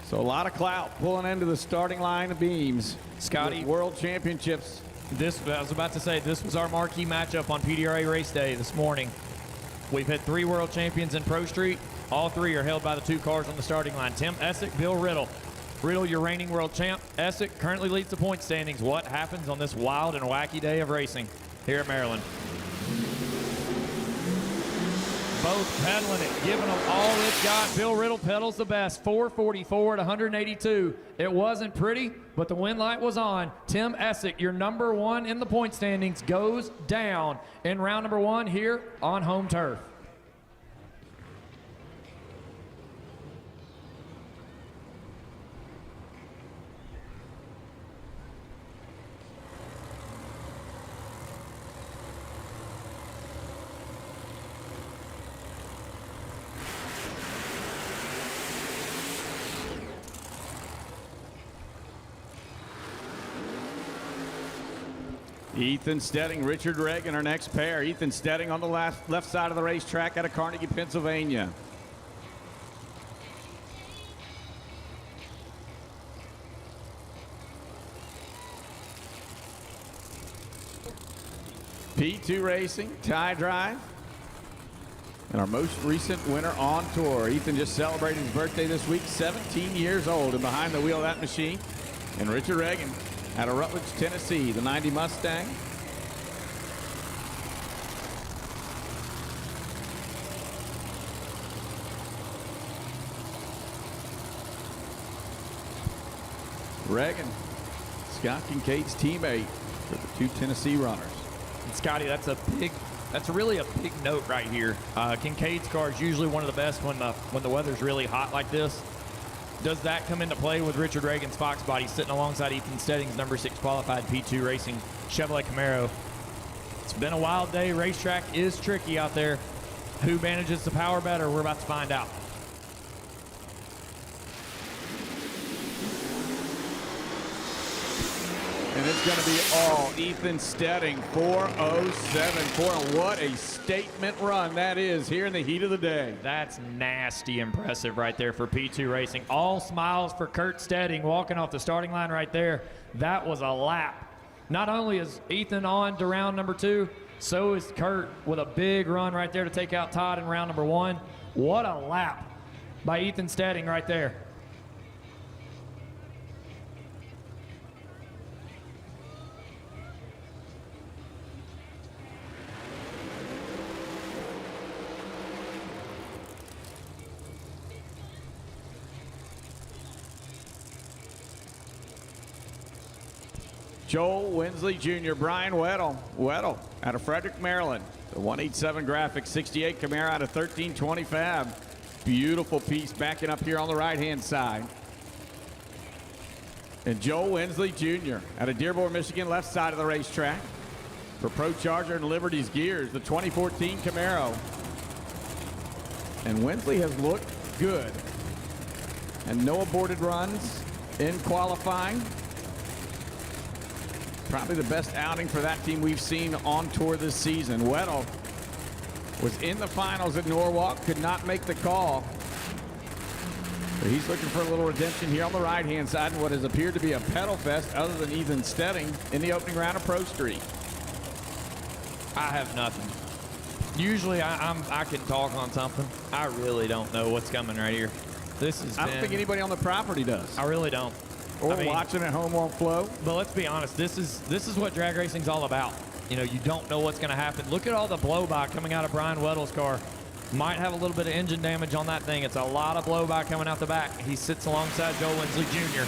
So a lot of clout pulling into the starting line of beams. Scotty, World Championships. I was about to say, this was our marquee matchup on PDRA race day this morning. We've had 3 world champions in Pro Street. All 3 are held by the 2 cars on the starting line. Tim Essick, Bill Riddle. Riddle, your reigning world champ. Essick currently leads the point standings. What happens on this wild and wacky day of racing here at Maryland? both pedaling it, giving them all it's got. Bill Riddle pedals the best, 444 at 182. It wasn't pretty, but the win light was on. Tim Essick, your number one in the point standings, goes down in round number one here on home turf. Ethan Stedding, Richard Reagan, our next pair. Ethan Stedding on the left side of the racetrack out of Carnegie, Pennsylvania. P2 Racing, Tie Drive. And our most recent winner on tour. Ethan just celebrated his birthday this week, 17 years old, and behind the wheel of that machine. And Richard Reagan out of Rutledge, Tennessee, the 90 Mustang. Reagan, Scott Kincaid's teammate for the two Tennessee runners. And Scotty, that's really a big note right here. Kincaid's car is usually one of the best when the weather's really hot like this. Does that come into play with Richard Reagan's Fox body sitting alongside Ethan Stedding's number 6 qualified P2 Racing Chevrolet Camaro? It's been a wild day. Racetrack is tricky out there. Who manages the power better? We're about to find out. And it's going to be all Ethan Stedding, 4:07.4. What a statement run that is here in the heat of the day. That's nasty impressive right there for P2 Racing. All smiles for Kurt Stedding walking off the starting line right there. That was a lap. Not only is Ethan on to round number 2, so is Kurt with a big run right there to take out Todd in round number 1. What a lap by Ethan Stedding right there. Joel Winsley Jr., Brian Weddle out of Frederick, Maryland. The 187 Graphics 68 Camaro out of 1320 Fab. Beautiful piece backing up here on the right-hand side. And Joel Winsley Jr. out of Dearborn, Michigan, left side of the racetrack. For Pro Charger and Liberty's Gears, the 2014 Camaro. And Winsley has looked good. And no aborted runs in qualifying. Probably the best outing for that team we've seen on tour this season. Weddle was in the finals at Norwalk, could not make the call. But he's looking for a little redemption here on the right-hand side in what has appeared to be a pedal fest other than Ethan Stedding in the opening round of Pro Street. I have nothing. Usually I can talk on something. I really don't know what's coming right here. I don't think anybody on the property does. I really don't. Or watching at home on Flow. But let's be honest, this is what drag racing's all about. You know, you don't know what's going to happen. Look at all the blow-by coming out of Brian Weddle's car. Might have a little bit of engine damage on that thing. It's a lot of blow-by coming out the back. He sits alongside Joel Winsley Jr.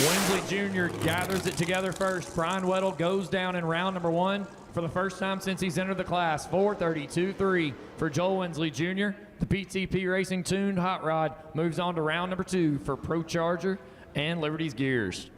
Winsley Jr. gathers it together first. Brian Weddle goes down in round number 1 for the first time since he's entered the class. 4:32.3 for Joel Winsley Jr. The PTP Racing tuned hot rod moves on to round number 2 for Pro Charger and Liberty's Gears.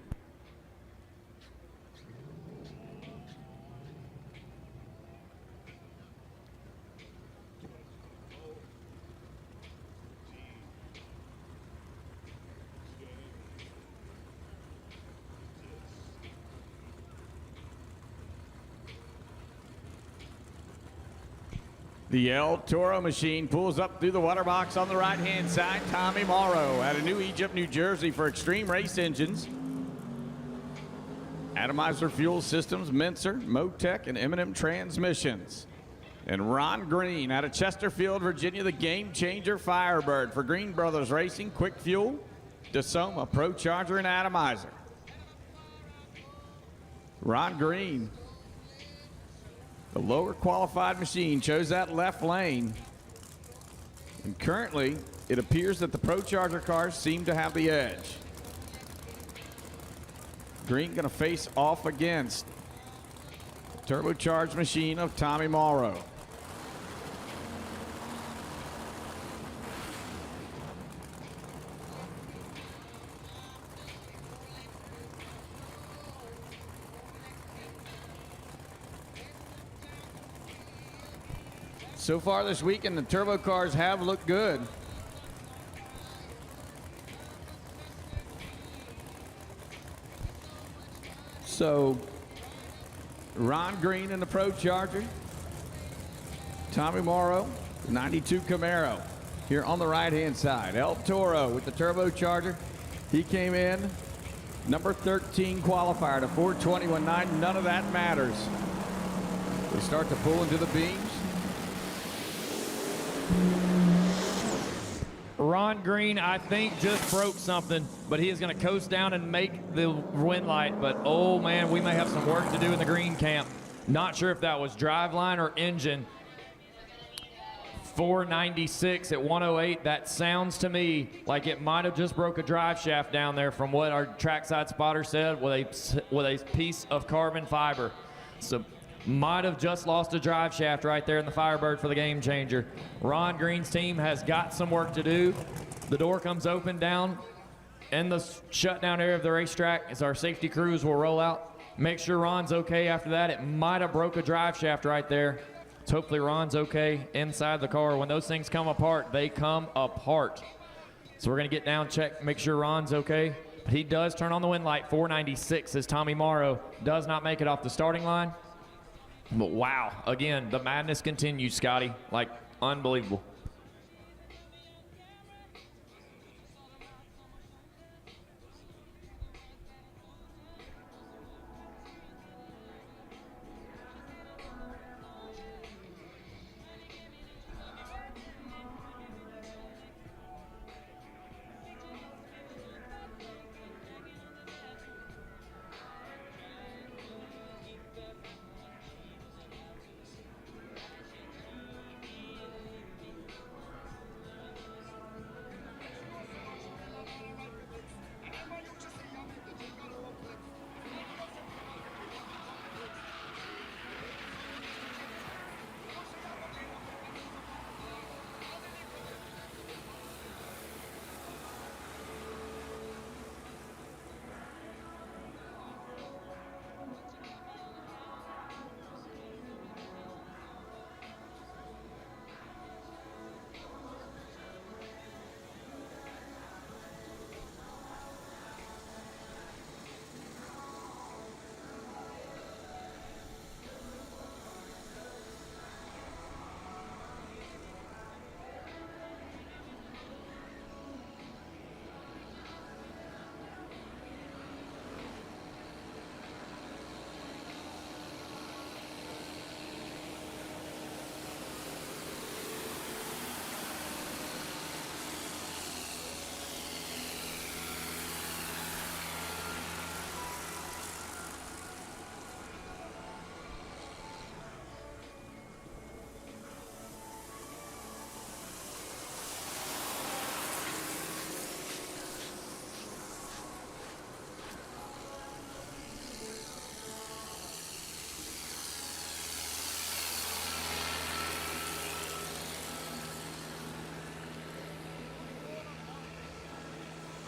The El Toro machine pulls up through the water box on the right-hand side. Tommy Morrow out of New Egypt, New Jersey for Extreme Race Engines. Atomizer Fuel Systems, Mincer, Motec, and M&M Transmissions. And Ron Green out of Chesterfield, Virginia, the Game Changer Firebird for Green Brothers Racing, Quick Fuel, DeSoma, Pro Charger, and Atomizer. Ron Green, The lower qualified machine chose that left lane. And currently, it appears that the Pro Charger cars seem to have the edge. Green going to face off against the turbocharged machine of Tommy Morrow. So far this weekend, the turbo cars have looked good. So, Ron Green in the Pro Charger. Tommy Morrow, the 92 Camaro, here on the right-hand side. El Toro with the turbocharger. He came in number 13 qualifier to 4:21.9. None of that matters. We start to pull into the beams. Ron Green, I think, just broke something, but he is going to coast down and make the win light. But, oh, man, we may have some work to do in the green camp. Not sure if that was driveline or engine. 496 at 108. That sounds to me like it might have just broke a drive shaft down there from what our trackside spotter said with a piece of carbon fiber. So might have just lost a drive shaft right there in the Firebird for the game changer. Ron Green's team has got some work to do. The door comes open down in the shutdown area of the racetrack as our safety crews will roll out. Make sure Ron's okay after that. It might have broke a drive shaft right there. So hopefully Ron's okay inside the car. When those things come apart, they come apart. So we're going to get down, check, make sure Ron's okay. But he does turn on the win light. 496 as Tommy Morrow does not make it off the starting line. But wow, again, the madness continues, Scotty. Like, unbelievable.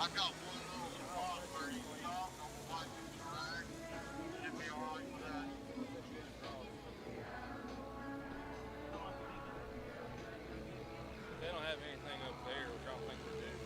I got one little spot where you stop on the white track. Should be alright with that. They don't have anything up there, which I don't think they do.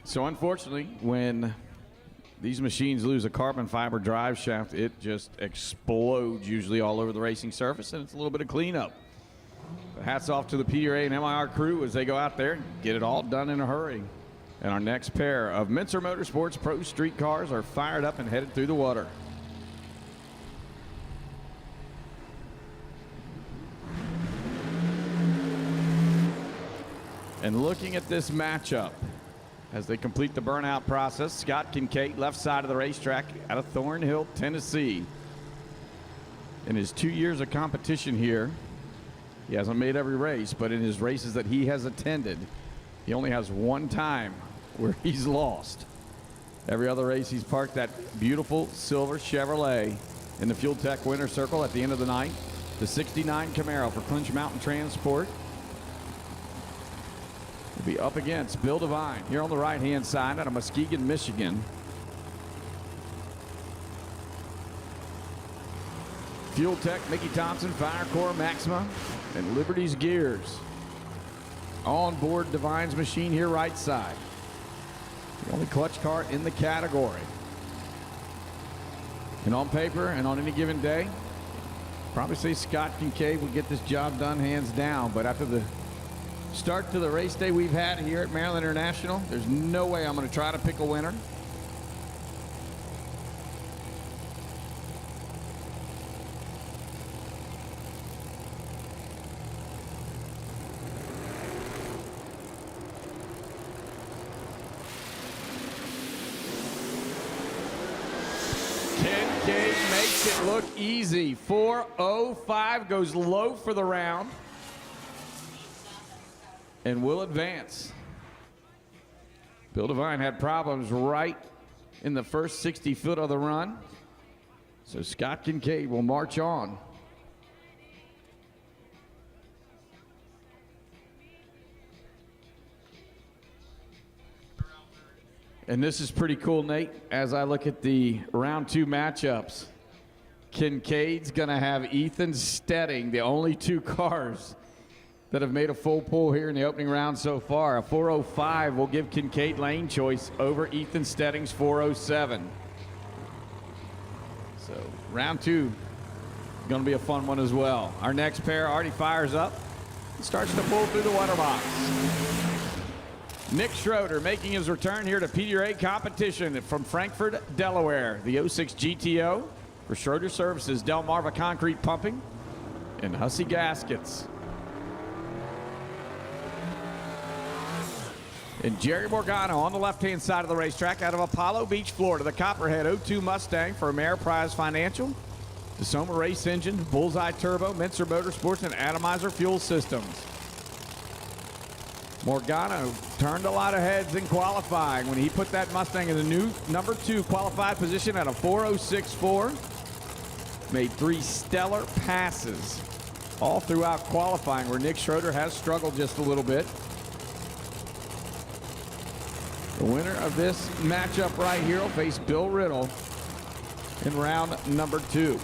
So unfortunately, when these machines lose a carbon fiber drive shaft, it just explodes usually all over the racing surface, and it's a little bit of cleanup. But hats off to the PDRA and MIR crew as they go out there and get it all done in a hurry. And our next pair of Mincer Motorsports Pro Street cars are fired up and headed through the water. And looking at this matchup, as they complete the burnout process, Scott Kincaid, left side of the racetrack out of Thornhill, Tennessee. In his 2 years of competition here, he hasn't made every race, but in his races that he has attended, he only has one time where he's lost. Every other race, he's parked that beautiful silver Chevrolet in the Fuel Tech winner circle at the end of the night. The 69 Camaro for Clinch Mountain Transport. Will be up against Bill Devine here on the right-hand side out of Muskegon, Michigan. Fuel Tech, Mickey Thompson, Fire Core, Maxima, and Liberty's Gears. On board Devine's machine here right side. The only clutch car in the category. And on paper and on any given day, probably say Scott Kincaid will get this job done hands down, but after the start to the race day we've had here at Maryland International, there's no way I'm going to try to pick a winner. Kincaid makes it look easy. 4:05 goes low for the round and will advance. Bill Devine had problems right in the first 60 foot of the run. So Scott Kincaid will march on. And this is pretty cool, Nate, as I look at the round 2 matchups. Kincaid's gonna have Ethan Stedding, the only 2 cars that have made a full pull here in the opening round so far. A 4:05 will give Kincaid lane choice over Ethan Stedding's 4:07. So round 2 gonna be a fun one as well. Our next pair already fires up and starts to pull through the water box. Nick Schroeder making his return here to PDRA competition from Frankfort, Delaware. The 06 GTO for Schroeder Services, Delmarva Concrete Pumping, and Hussey Gaskets. And Jerry Morgano on the left-hand side of the racetrack out of Apollo Beach, Florida. The Copperhead 02 Mustang for Ameriprise Financial. The Soma Race Engine, Bullseye Turbo, Mincer Motorsports, and Atomizer Fuel Systems. Morgano turned a lot of heads in qualifying when he put that Mustang in the new number 2 qualified position at a 4:06.4. Made 3 stellar passes all throughout qualifying, where Nick Schroeder has struggled just a little bit. The winner of this matchup right here will face Bill Riddle in round number 2.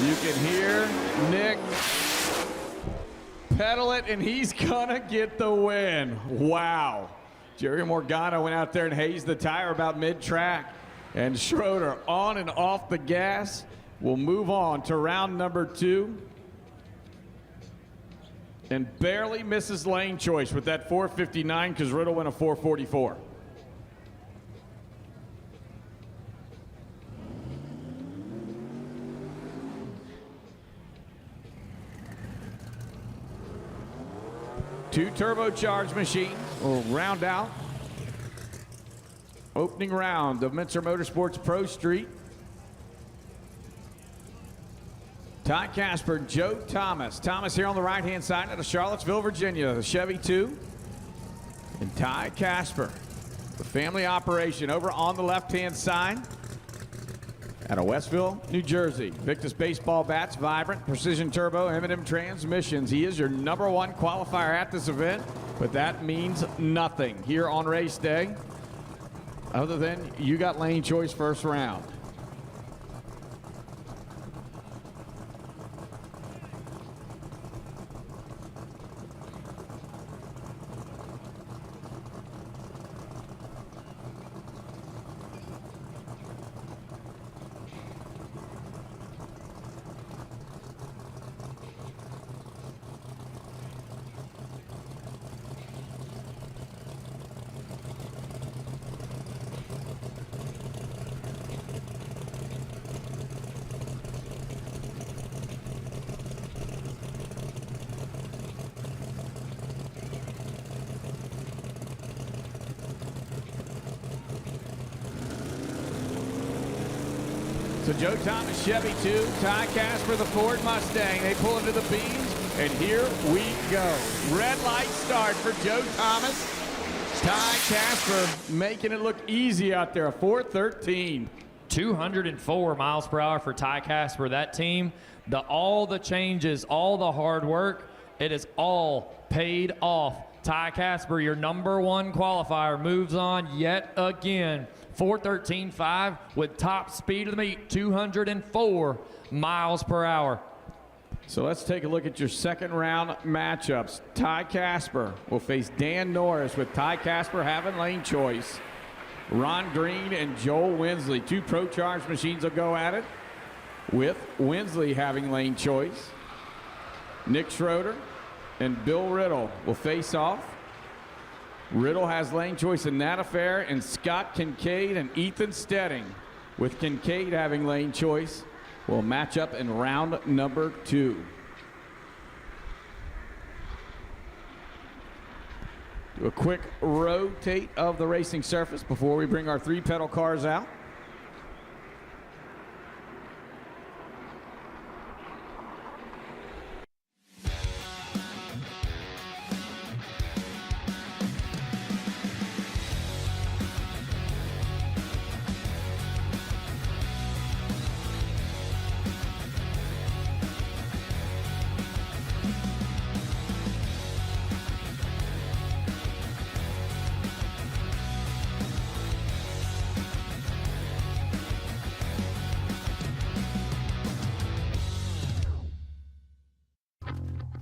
You can hear Nick pedal it, and he's gonna get the win. Wow. Jerry Morgano went out there and hazed the tire about mid-track, and Schroeder on and off the gas will move on to round number 2 and barely misses lane choice with that 4:59 because Riddle went a 4:44. Two turbocharged machines will round out opening round of Mincer Motorsports Pro Street. Ty Casper, Joe Thomas. Thomas here on the right-hand side out of Charlottesville, Virginia, the Chevy 2. And Ty Casper, the family operation over on the left-hand side out of Westville, New Jersey. Victus baseball bats, vibrant, precision turbo, M&M transmissions. He is your #1 qualifier at this event, but that means nothing here on race day other than you got lane choice first round. So Joe Thomas, Chevy 2, Ty Casper, the Ford Mustang. They pull into the beams, and here we go. Red light start for Joe Thomas. Ty Casper making it look easy out there, a 4:13. 204 miles per hour for Ty Casper. That team, all the changes, all the hard work, it is all paid off. Ty Casper, your #1 qualifier, moves on yet again. 4:13.5 with top speed of the meet, 204 miles per hour. So let's take a look at your second round matchups. Ty Casper will face Dan Norris, with Ty Casper having lane choice. Ron Green and Joel Winsley, two Pro Charge machines will go at it, with Winsley having lane choice. Nick Schroeder and Bill Riddle will face off. Riddle has lane choice in that affair, and Scott Kincaid and Ethan Stedding, with Kincaid having lane choice, will match up in round number 2. Do a quick rotate of the racing surface before we bring our 3-pedal cars out.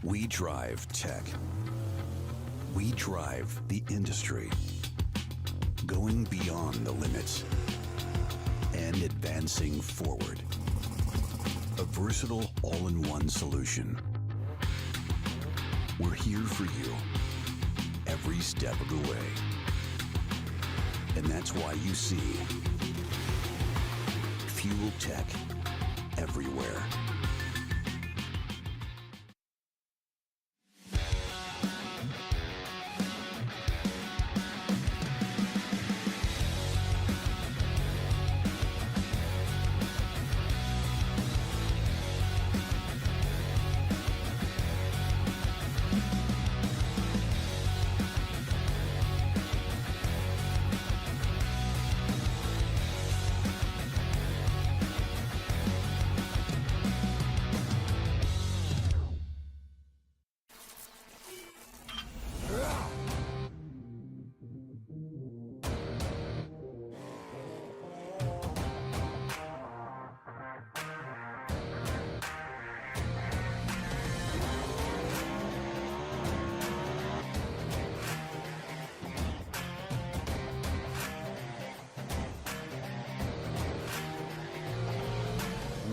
We drive tech. We drive the industry, going beyond the limits and advancing forward. A versatile all-in-one solution. We're here for you every step of the way. And that's why you see Fuel Tech everywhere.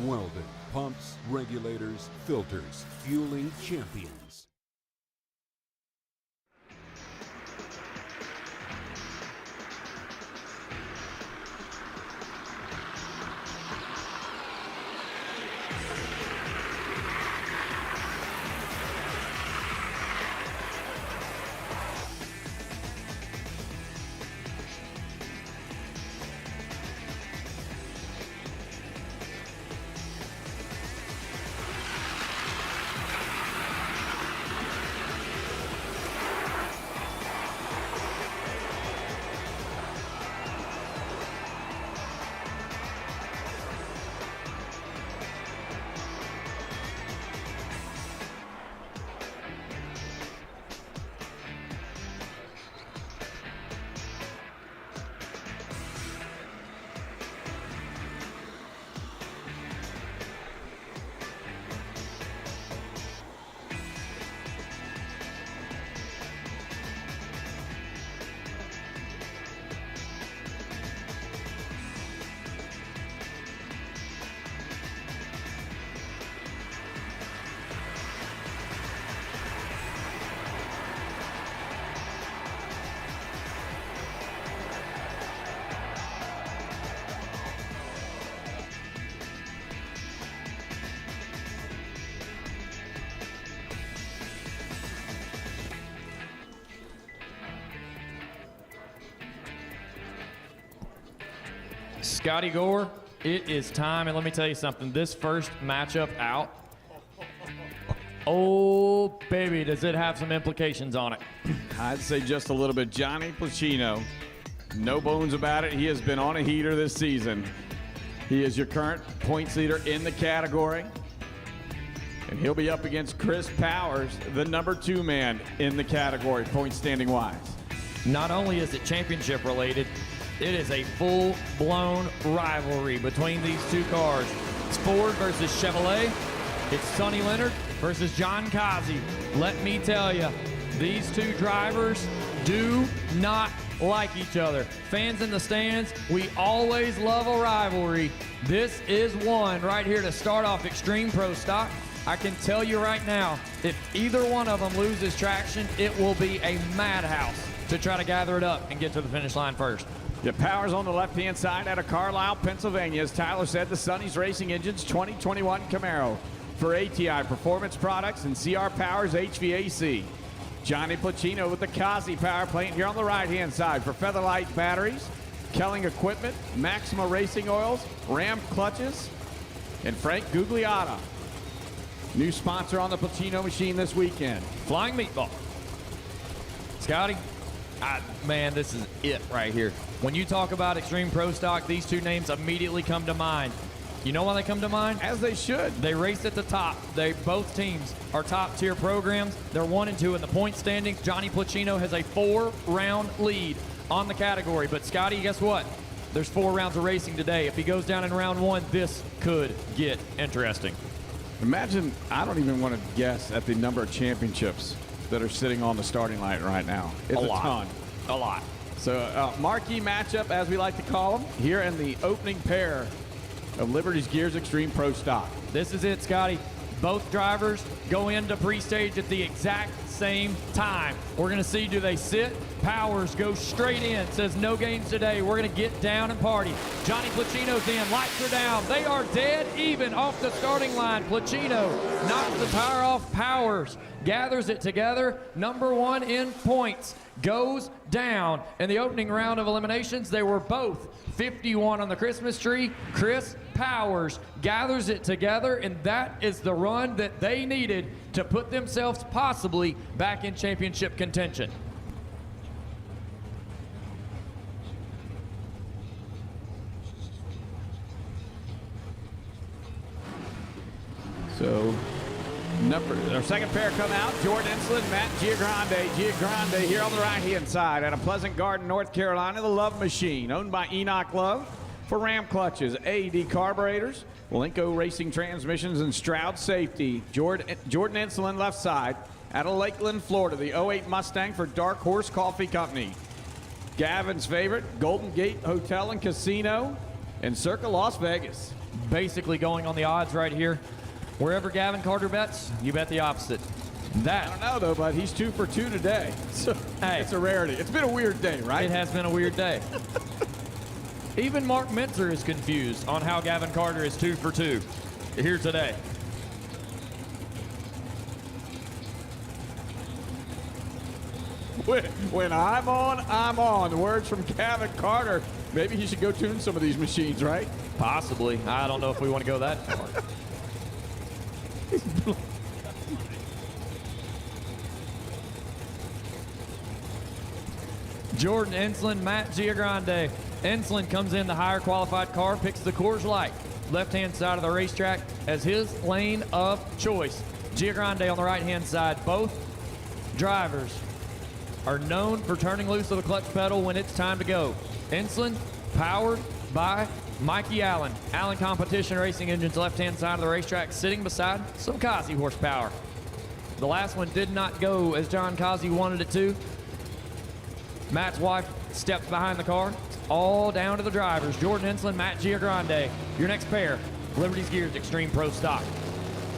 Welded pumps, regulators, filters, fueling champions. Scotty Gore, it is time, and let me tell you something. This first matchup out, oh, baby, does it have some implications on it. I'd say just a little bit. Johnny Placino, no bones about it. He has been on a heater this season. He is your current points leader in the category. And he'll be up against Chris Powers, the number 2 man in the category, point standing wise. Not only is it championship related, it is a full-blown rivalry between these two cars. It's Ford versus Chevrolet. It's Sonny Leonard versus John Kazi. Let me tell you, these two drivers do not like each other. Fans in the stands, we always love a rivalry. This is one right here to start off Extreme Pro Stock. I can tell you right now, if either one of them loses traction, it will be a madhouse to try to gather it up and get to the finish line first. Yeah, Powers on the left-hand side out of Carlisle, Pennsylvania. As Tyler said, the Sonny's Racing Engines 2021 Camaro for ATI Performance Products and CR Powers HVAC. Johnny Placino with the Kazi power plant here on the right-hand side for Featherlight Batteries, Kelling Equipment, Maxima Racing Oils, Ram Clutches, and Frank Gugliotta. New sponsor on the Placino machine this weekend. Flying Meatball. Scotty, man, this is it right here. When you talk about Extreme Pro Stock, these two names immediately come to mind. You know why they come to mind? As they should. They race at the top. Both teams are top-tier programs. They're 1 and 2 in the point standings. Johnny Placino has a 4-round lead on the category. But Scotty, guess what? There's 4 rounds of racing today. If he goes down in round 1, this could get interesting. Imagine, I don't even want to guess at the number of championships that are sitting on the starting line right now. It's a ton. A lot. So marquee matchup, as we like to call them, here in the opening pair of Liberty's Gears Extreme Pro Stock. This is it, Scotty. Both drivers go into pre-stage at the exact same time. We're going to see, do they sit? Powers goes straight in, says no games today. We're going to get down and party. Johnny Placino's in, lights are down. They are dead even off the starting line. Placino knocks the tire off. Powers gathers it together. Number 1 in points goes down. In the opening round of eliminations, they were both 51 on the Christmas tree. Chris Powers gathers it together, and that is the run that they needed to put themselves possibly back in championship contention. So our second pair come out. Jordan Insolent, Matt Giagrande. Giagrande here on the right-hand side out of Pleasant Garden, North Carolina. The Love Machine, owned by Enoch Love, for Ram Clutches, AED Carburetors, Malenko Racing Transmissions, and Stroud Safety. Jordan Insolent left side out of Lakeland, Florida. The 08 Mustang for Dark Horse Coffee Company. Gavin's favorite, Golden Gate Hotel and Casino, and Circa Las Vegas. Basically going on the odds right here. Wherever Gavin Carter bets, you bet the opposite. I don't know, though, but he's 2 for 2 today. So hey, it's a rarity. It's been a weird day, right? It has been a weird day. Even Mark Mentzer is confused on how Gavin Carter is 2 for 2 here today. When I'm on. The words from Gavin Carter. Maybe he should go tune some of these machines, right? Possibly. I don't know if we want to go that far. Jordan Insolent, Matt Giagrande. Insolent comes in the higher qualified car, picks the Coors Light, left-hand side of the racetrack as his lane of choice. Giagrande on the right-hand side. Both drivers are known for turning loose of the clutch pedal when it's time to go. Insolent powered by Mikey Allen. Allen Competition Racing Engines, left-hand side of the racetrack, sitting beside some Kazi horsepower. The last one did not go as John Kazi wanted it to. Matt's wife stepped behind the car. It's all down to the drivers. Jordan Insolent, Matt Giagrande. Your next pair, Liberty's Gears Extreme Pro Stock.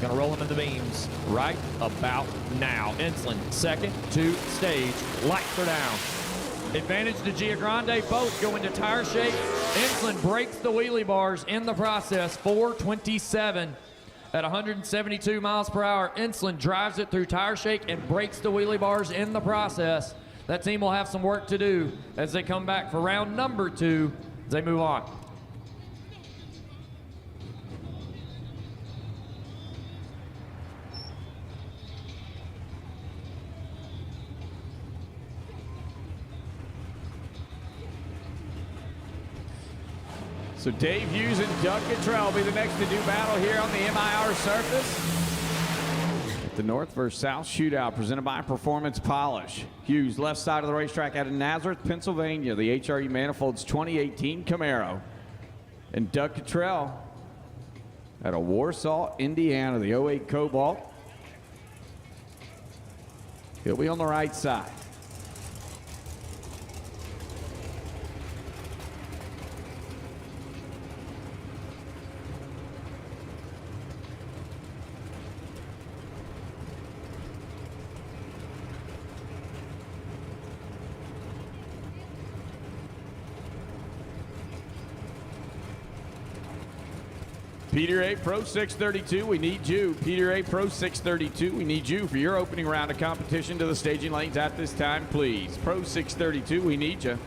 Gonna roll them in the beams right about now. Insolent, second to stage. Lights are down. Advantage to Giagrande. Both go into tire shake. Insolent breaks the wheelie bars in the process. 427 at 172 miles per hour. Insolent drives it through tire shake and breaks the wheelie bars in the process. That team will have some work to do as they come back for round number 2 as they move on. So Dave Hughes and Doug Cottrell will be the next to do battle here on the MIR surface. The North versus South Shootout presented by Performance Polish. Hughes, left side of the racetrack out of Nazareth, Pennsylvania, the HRE Manifolds 2018 Camaro. And Doug Cottrell out of Warsaw, Indiana, the 08 Cobalt. He'll be on the right side. PDRA Pro 632, we need you. PDRA Pro 632, we need you for your opening round of competition to the staging lanes at this time, please. Pro 632, we need you.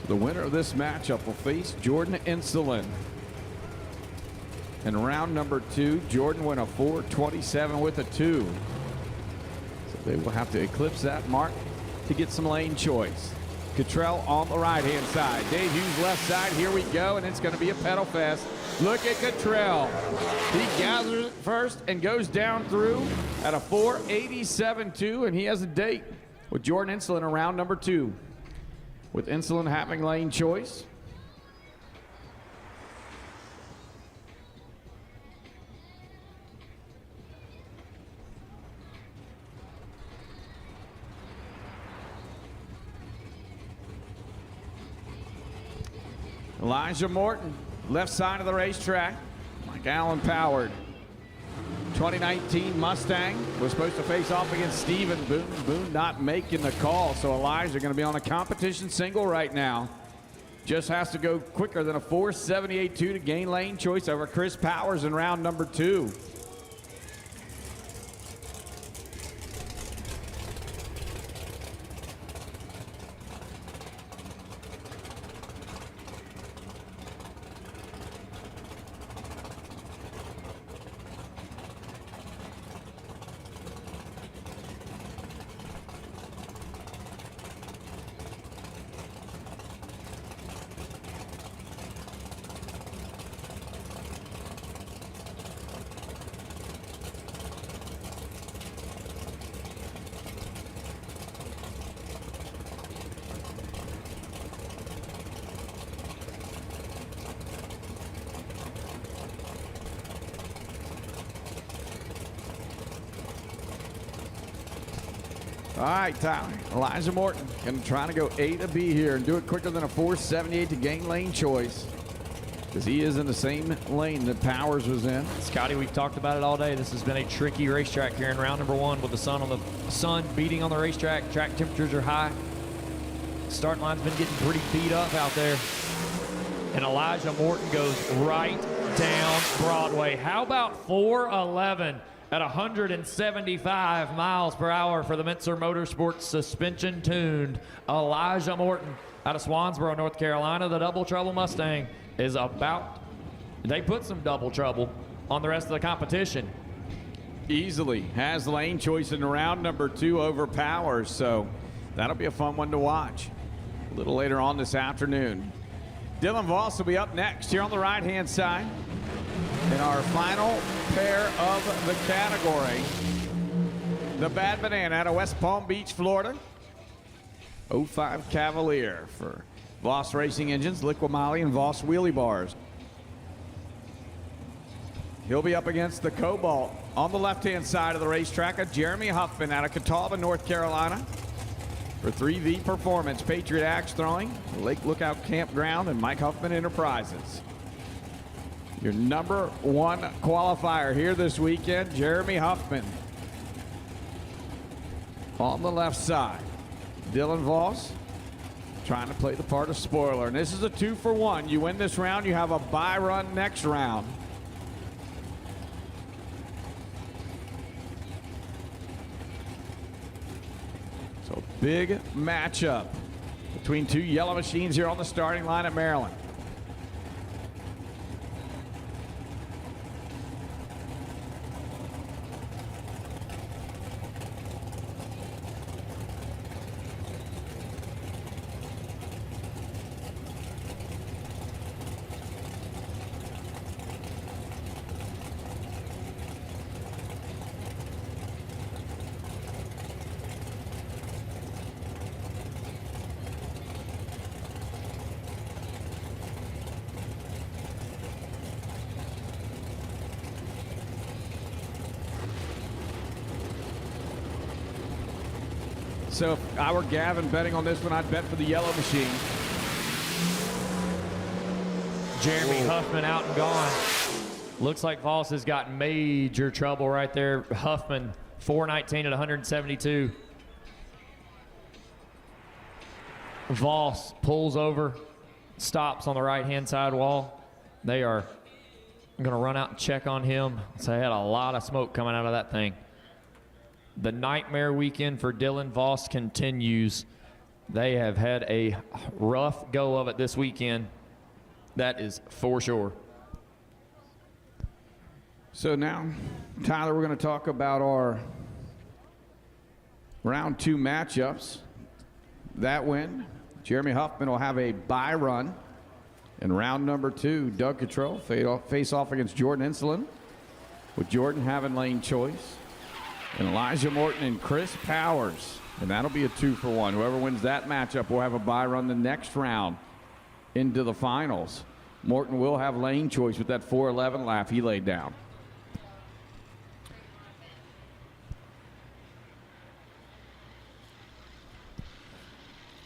The winner of this matchup will face Jordan Insulin. In round number 2, Jordan went a 4:27 with a 2. So they will have to eclipse that mark to get some lane choice. Cottrell on the right-hand side. Dave Hughes left side. Here we go, and it's going to be a pedal fest. Look at Cottrell. He gathers it first and goes down through at a 4:87.2, and he has a date with Jordan Insulin in round number 2. With Insulin having lane choice. Elijah Morton, left side of the racetrack. Mike Allen powered. 2019 Mustang was supposed to face off against Stephen Boone. Boone not making the call, so Elijah going to be on a competition single right now. Just has to go quicker than a 4:78.2 to gain lane choice over Chris Powers in round number 2. All right, Tyler. Elijah Morton going to try to go A to B here and do it quicker than a 4:78 to gain lane choice, because he is in the same lane that Powers was in. Scotty, we've talked about it all day. This has been a tricky racetrack here in round number 1 with the sun beating on the racetrack. Track temperatures are high. Starting line's been getting pretty beat up out there. And Elijah Morton goes right down Broadway. How about 4:11 at 175 miles per hour for the Mintzer Motorsports suspension-tuned Elijah Morton out of Swansboro, North Carolina. The Double Trouble Mustang is about, they put some double trouble on the rest of the competition. Easily has lane choice in round number 2 over Powers, so that'll be a fun one to watch a little later on this afternoon. Dylan Voss will be up next here on the right-hand side in our final pair of the category. The Bad Banana out of West Palm Beach, Florida. 05 Cavalier for Voss Racing Engines, Liqui-Moly, and Voss Wheelie Bars. He'll be up against the Cobalt on the left-hand side of the racetrack, Jeremy Huffman out of Catawba, North Carolina. For 3V Performance, Patriot Axe Throwing, Lake Lookout Campground, and Mike Huffman Enterprises. Your number 1 qualifier here this weekend, Jeremy Huffman. On the left side, Dylan Voss trying to play the part of spoiler. And this is a 2-for-1. You win this round, you have a bye run next round. Big matchup between two yellow machines here on the starting line at Maryland. So if I were Gavin betting on this one, I'd bet for the yellow machine. Jeremy Huffman out and gone. Looks like Voss has got major trouble right there. Huffman, 419 at 172. Voss pulls over, stops on the right-hand side wall. They are going to run out and check on him. So they had a lot of smoke coming out of that thing. The nightmare weekend for Dylan Voss continues. They have had a rough go of it this weekend. That is for sure. So now, Tyler, we're going to talk about our round 2 matchups. That win, Jeremy Huffman will have a bye run. In round number 2, Doug Cottrell face off against Jordan Insulin, with Jordan having lane choice. And Elijah Morton and Chris Powers. And that'll be a 2-for-1. Whoever wins that matchup will have a bye run the next round into the finals. Morton will have lane choice with that 411 lap he laid down.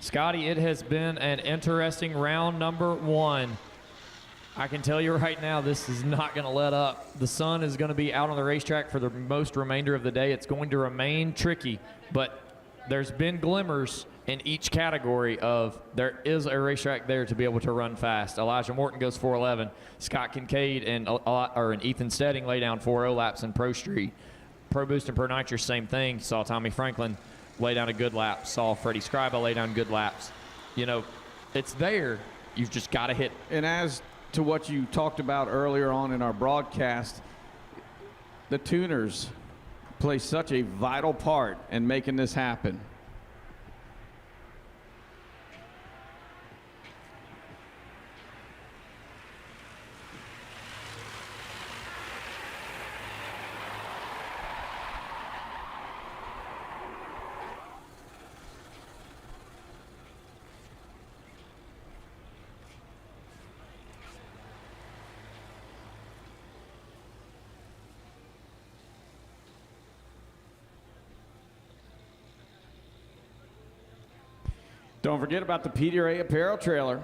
Scotty, it has been an interesting round number 1. I can tell you right now, this is not going to let up. The sun is going to be out on the racetrack for the most remainder of the day. It's going to remain tricky, but there's been glimmers in each category of there is a racetrack there to be able to run fast. Elijah Morton goes 411. Scott Kincaid and Ethan Stedding lay down 4.0 laps in Pro Street. Pro Boost and Pro Nitrous, same thing. Saw Tommy Franklin lay down a good lap. Saw Freddie Scriba lay down good laps. You know, it's there. You've just got to hit. And as to what you talked about earlier on in our broadcast, the tuners play such a vital part in making this happen. Don't forget about the PDRA apparel trailer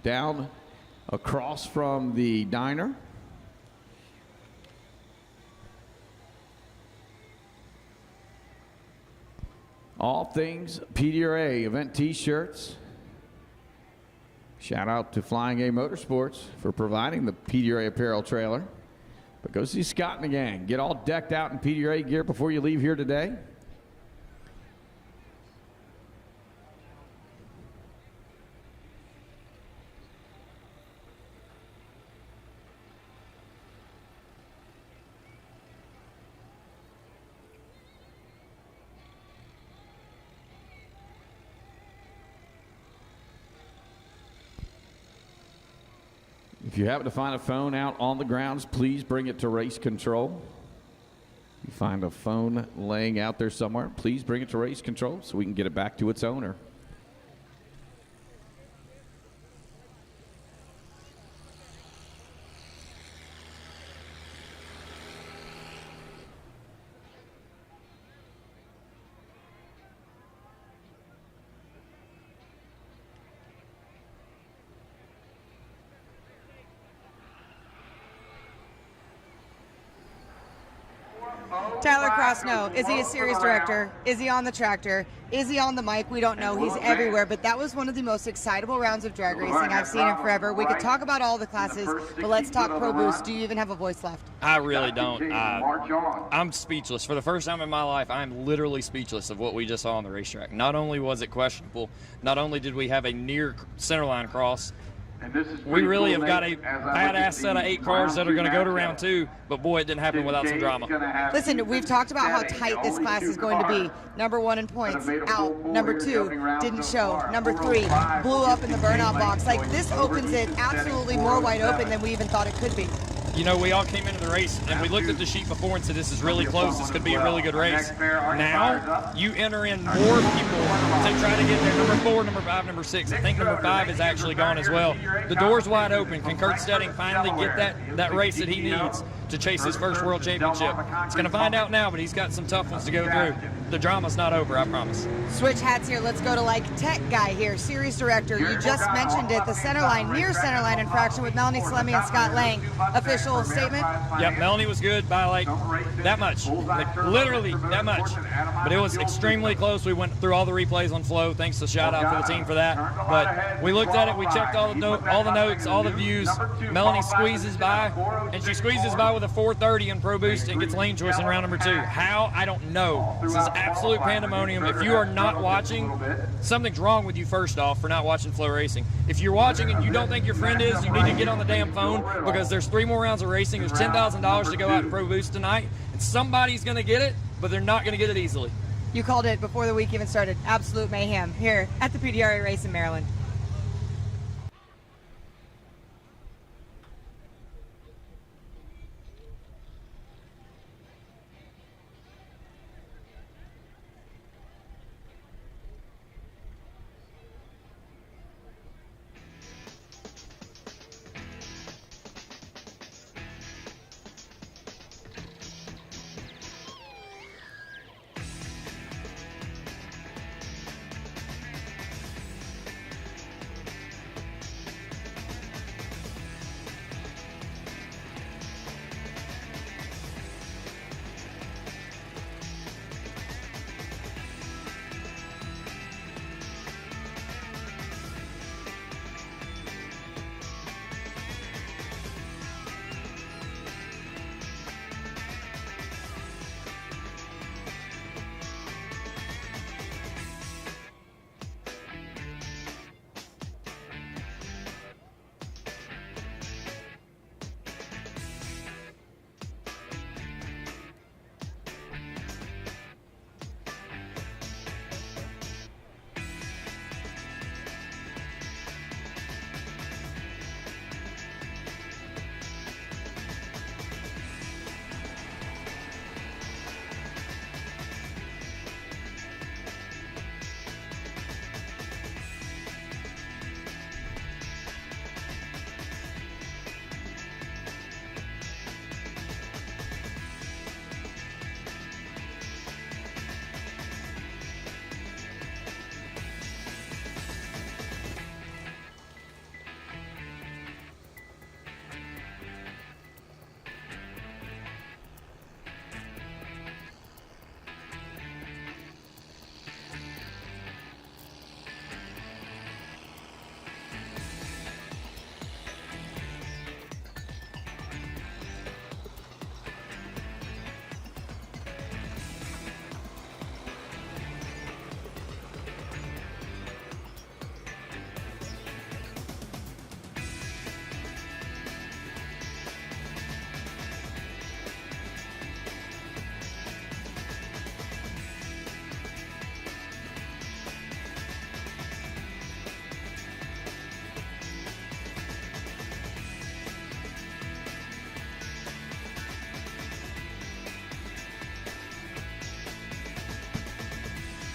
down across from the diner. All things PDRA event t-shirts. Shout out to Flying A Motorsports for providing the PDRA apparel trailer. But go see Scott and the gang. Get all decked out in PDRA gear before you leave here today. If you happen to find a phone out on the grounds, please bring it to race control. If you find a phone laying out there somewhere, please bring it to race control so we can get it back to its owner. Tyler Cross, no. Is he a series director? Is he on the tractor? Is he on the mic? We don't know. He's everywhere. But that was one of the most excitable rounds of drag racing I've seen in forever. We could talk about all the classes, but let's talk Pro Boost. Do you even have a voice left? I really don't. I'm speechless. For the first time in my life, I'm literally speechless of what we just saw on the racetrack. Not only was it questionable, not only did we have a near centerline cross, we really have got a badass set of 8 cars that are going to go to round 2, but boy, it didn't happen without some drama. Listen, we've talked about how tight this class is going to be. Number 1 in points, out. Number 2, didn't show. Number 3, blew up in the burnout box. Like, this opens it absolutely more wide open than we even thought it could be. You know, we all came into the race and we looked at the sheet before and said, this is really close. This could be a really good race. Now, you enter in more people to try to get there. Number 4, number 5, number 6. I think number 5 is actually gone as well. The door's wide open. Can Kurt Stedding finally get that race that he needs to chase his first world championship? He's going to find out now, but he's got some tough ones to go through. The drama's not over, I promise. Switch hats here. Let's go to tech guy here, series director. You just mentioned it, the centerline, near centerline infraction with Melanie Salemi and Scott Lang. Official statement? Yep, Melanie was good by that much, literally that much. But it was extremely close. We went through all the replays on Flow. Thanks to Shootout for the team for that. But we looked at it. We checked all the notes, all the views. Melanie squeezes by, and she squeezes by with a 430 in Pro Boost and gets lane choice in round number 2. How? I don't know. This is absolute pandemonium. If you are not watching, something's wrong with you first off for not watching FloRacing. If you're watching and you don't think your friend is, you need to get on the damn phone because there's 3 more rounds of racing. There's $10,000 to go out in Pro Boost tonight, and somebody's going to get it, but they're not going to get it easily. You called it before the week even started. Absolute mayhem here at the PDRA race in Maryland.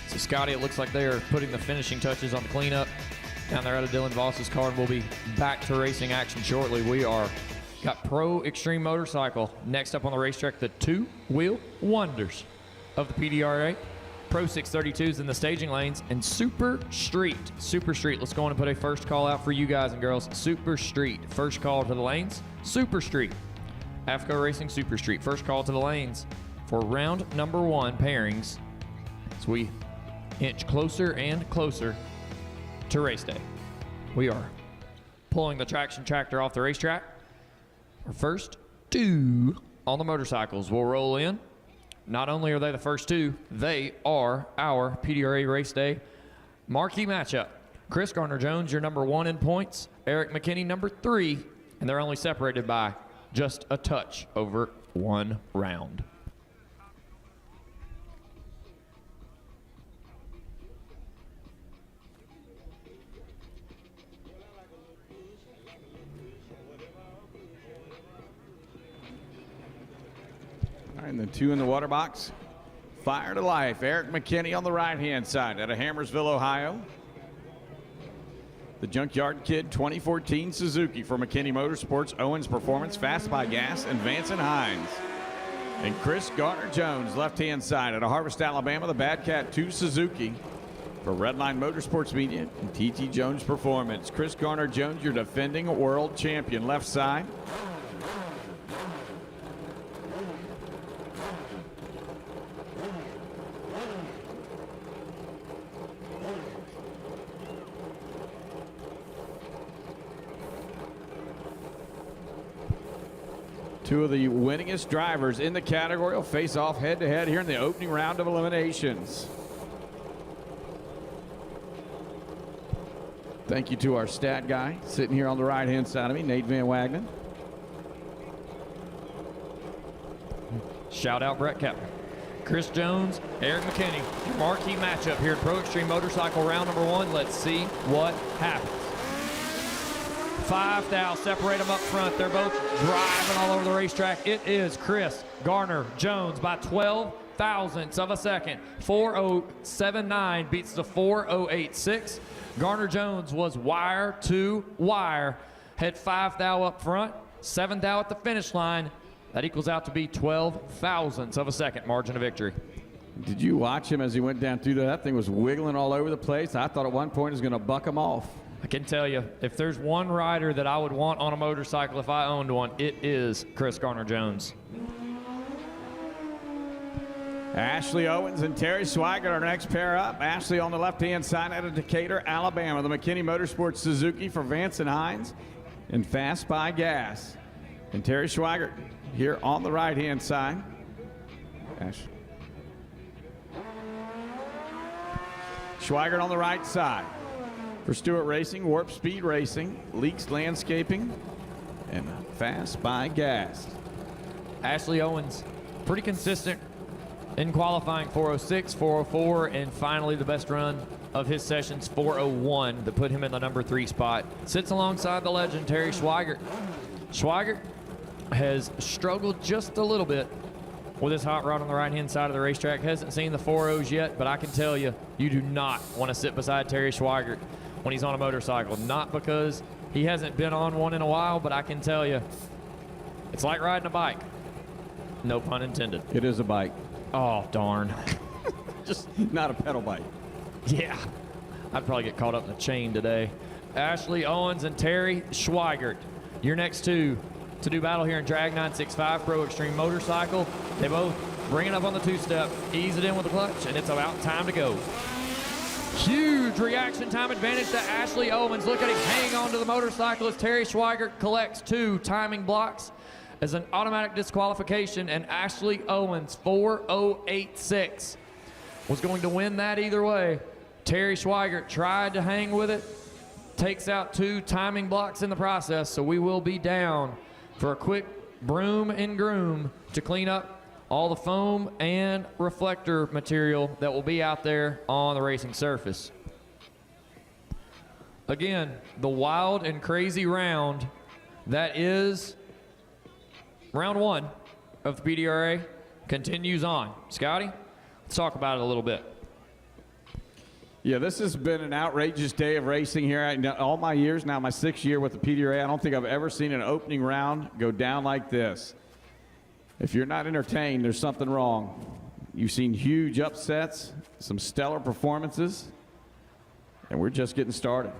So, Scotty, it looks like they are putting the finishing touches on the cleanup down there out of Dylan Voss's car, and we'll be back to racing action shortly. We are got Pro Extreme Motorcycle next up on the racetrack, the two-wheel wonders of the PDRA. Pro 632s in the staging lanes, and Super Street. Super Street, let's go on and put a first call out for you guys and girls. Super Street, first call to the lanes, Super Street. AFCO Racing Super Street, first call to the lanes for round number 1 pairings as we inch closer and closer to race day. We are pulling the traction tractor off the racetrack. Our first 2 on the motorcycles will roll in. Not only are they the first 2, they are our PDRA race day marquee matchup. Chris Garner-Jones, your number 1 in points. Eric McKinney, number 3, and they're only separated by just a touch over 1 round. All right, and the 2 in the water box. Fire to life. Eric McKinney on the right-hand side out of Hammersville, Ohio. The Junkyard Kid 2014 Suzuki for McKinney Motorsports, Owens Performance, Fast by Gas, and Vance and Hines. And Chris Garner-Jones, left-hand side out of Harvest, Alabama, the Bad Cat 2 Suzuki for Redline Motorsports Media and TT Jones Performance. Chris Garner-Jones, your defending world champion, left side. Two of the winningest drivers in the category will face off head-to-head here in the opening round of eliminations. Thank you to our stat guy sitting here on the right-hand side of me, Nate Van Wagenen. Shout out Brett Kepner. Chris Jones, Eric McKinney, your marquee matchup here at Pro Extreme Motorcycle round number 1. Let's see what happens. 5 thou, separate them up front. They're both driving all over the racetrack. It is Chris Garner-Jones by 12 thousandths of a second. 4:079 beats the 4:086. Garner-Jones was wire to wire. Had 5 thou up front, 7 thou at the finish line. That equals out to be 12 thousandths of a second margin of victory. Did you watch him as he went down through that? That thing was wiggling all over the place. I thought at one point he was going to buck him off. I can tell you, if there's one rider that I would want on a motorcycle if I owned one, it is Chris Garner-Jones. Ashley Owens and Terry Swigert, our next pair up. Ashley on the left-hand side out of Decatur, Alabama. The McKinney Motorsports Suzuki for Vance and Hines and Fast by Gas. And Terry Swigert here on the right-hand side. Ashley. Schweigert on the right side. For Stewart Racing, Warp Speed Racing, Leaks Landscaping, and Fast by Gas. Ashley Owens, pretty consistent in qualifying, 4:06, 4:04, and finally the best run of his sessions, 4:01, that put him in the number 3 spot. Sits alongside the legend, Terry Schweigert. Schweigert has struggled just a little bit with his hot rod on the right-hand side of the racetrack. Hasn't seen the 4.0s yet, but I can tell you, you do not want to sit beside Terry Schweigert when he's on a motorcycle. Not because he hasn't been on one in a while, but I can tell you, it's like riding a bike. No pun intended. It is a bike. Oh, darn. Just not a pedal bike. Yeah, I'd probably get caught up in a chain today. Ashley Owens and Terry Schweigert, your next 2 to do battle here in Drag 965 Pro Extreme Motorcycle. They both bring it up on the 2-step, ease it in with the clutch, and it's about time to go. Huge reaction time advantage to Ashley Owens. Look at him hanging on to the motorcycle as Terry Schweigert collects 2 timing blocks as an automatic disqualification, and Ashley Owens, 4:086, was going to win that either way. Terry Schweigert tried to hang with it, takes out 2 timing blocks in the process, so we will be down for a quick broom and groom to clean up all the foam and reflector material that will be out there on the racing surface. Again, the wild and crazy round that is round 1 of the PDRA continues on. Scotty, let's talk about it a little bit. Yeah, this has been an outrageous day of racing here. All my years now, my 6th year with the PDRA, I don't think I've ever seen an opening round go down like this. If you're not entertained, there's something wrong. You've seen huge upsets, some stellar performances, and we're just getting started.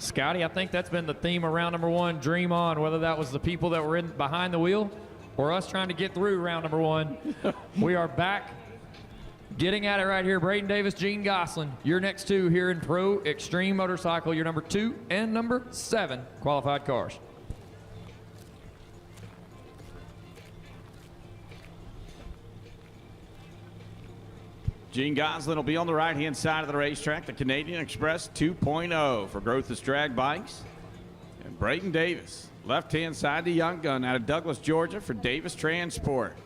Scotty, I think that's been the theme of round number one, dream on, whether that was the people that were in behind the wheel or us trying to get through round number one. We are back getting at it right here. Braden Davis, Gene Gosselin, your next two here in Pro Extreme Motorcycle, your number 2 and number 7 qualified cars. Gene Gosselin will be on the right-hand side of the racetrack, the Canadian Express 2.0 for Grothus Drag Bikes. And Braden Davis, left-hand side, the young gun out of Douglas, Georgia for Davis Transport.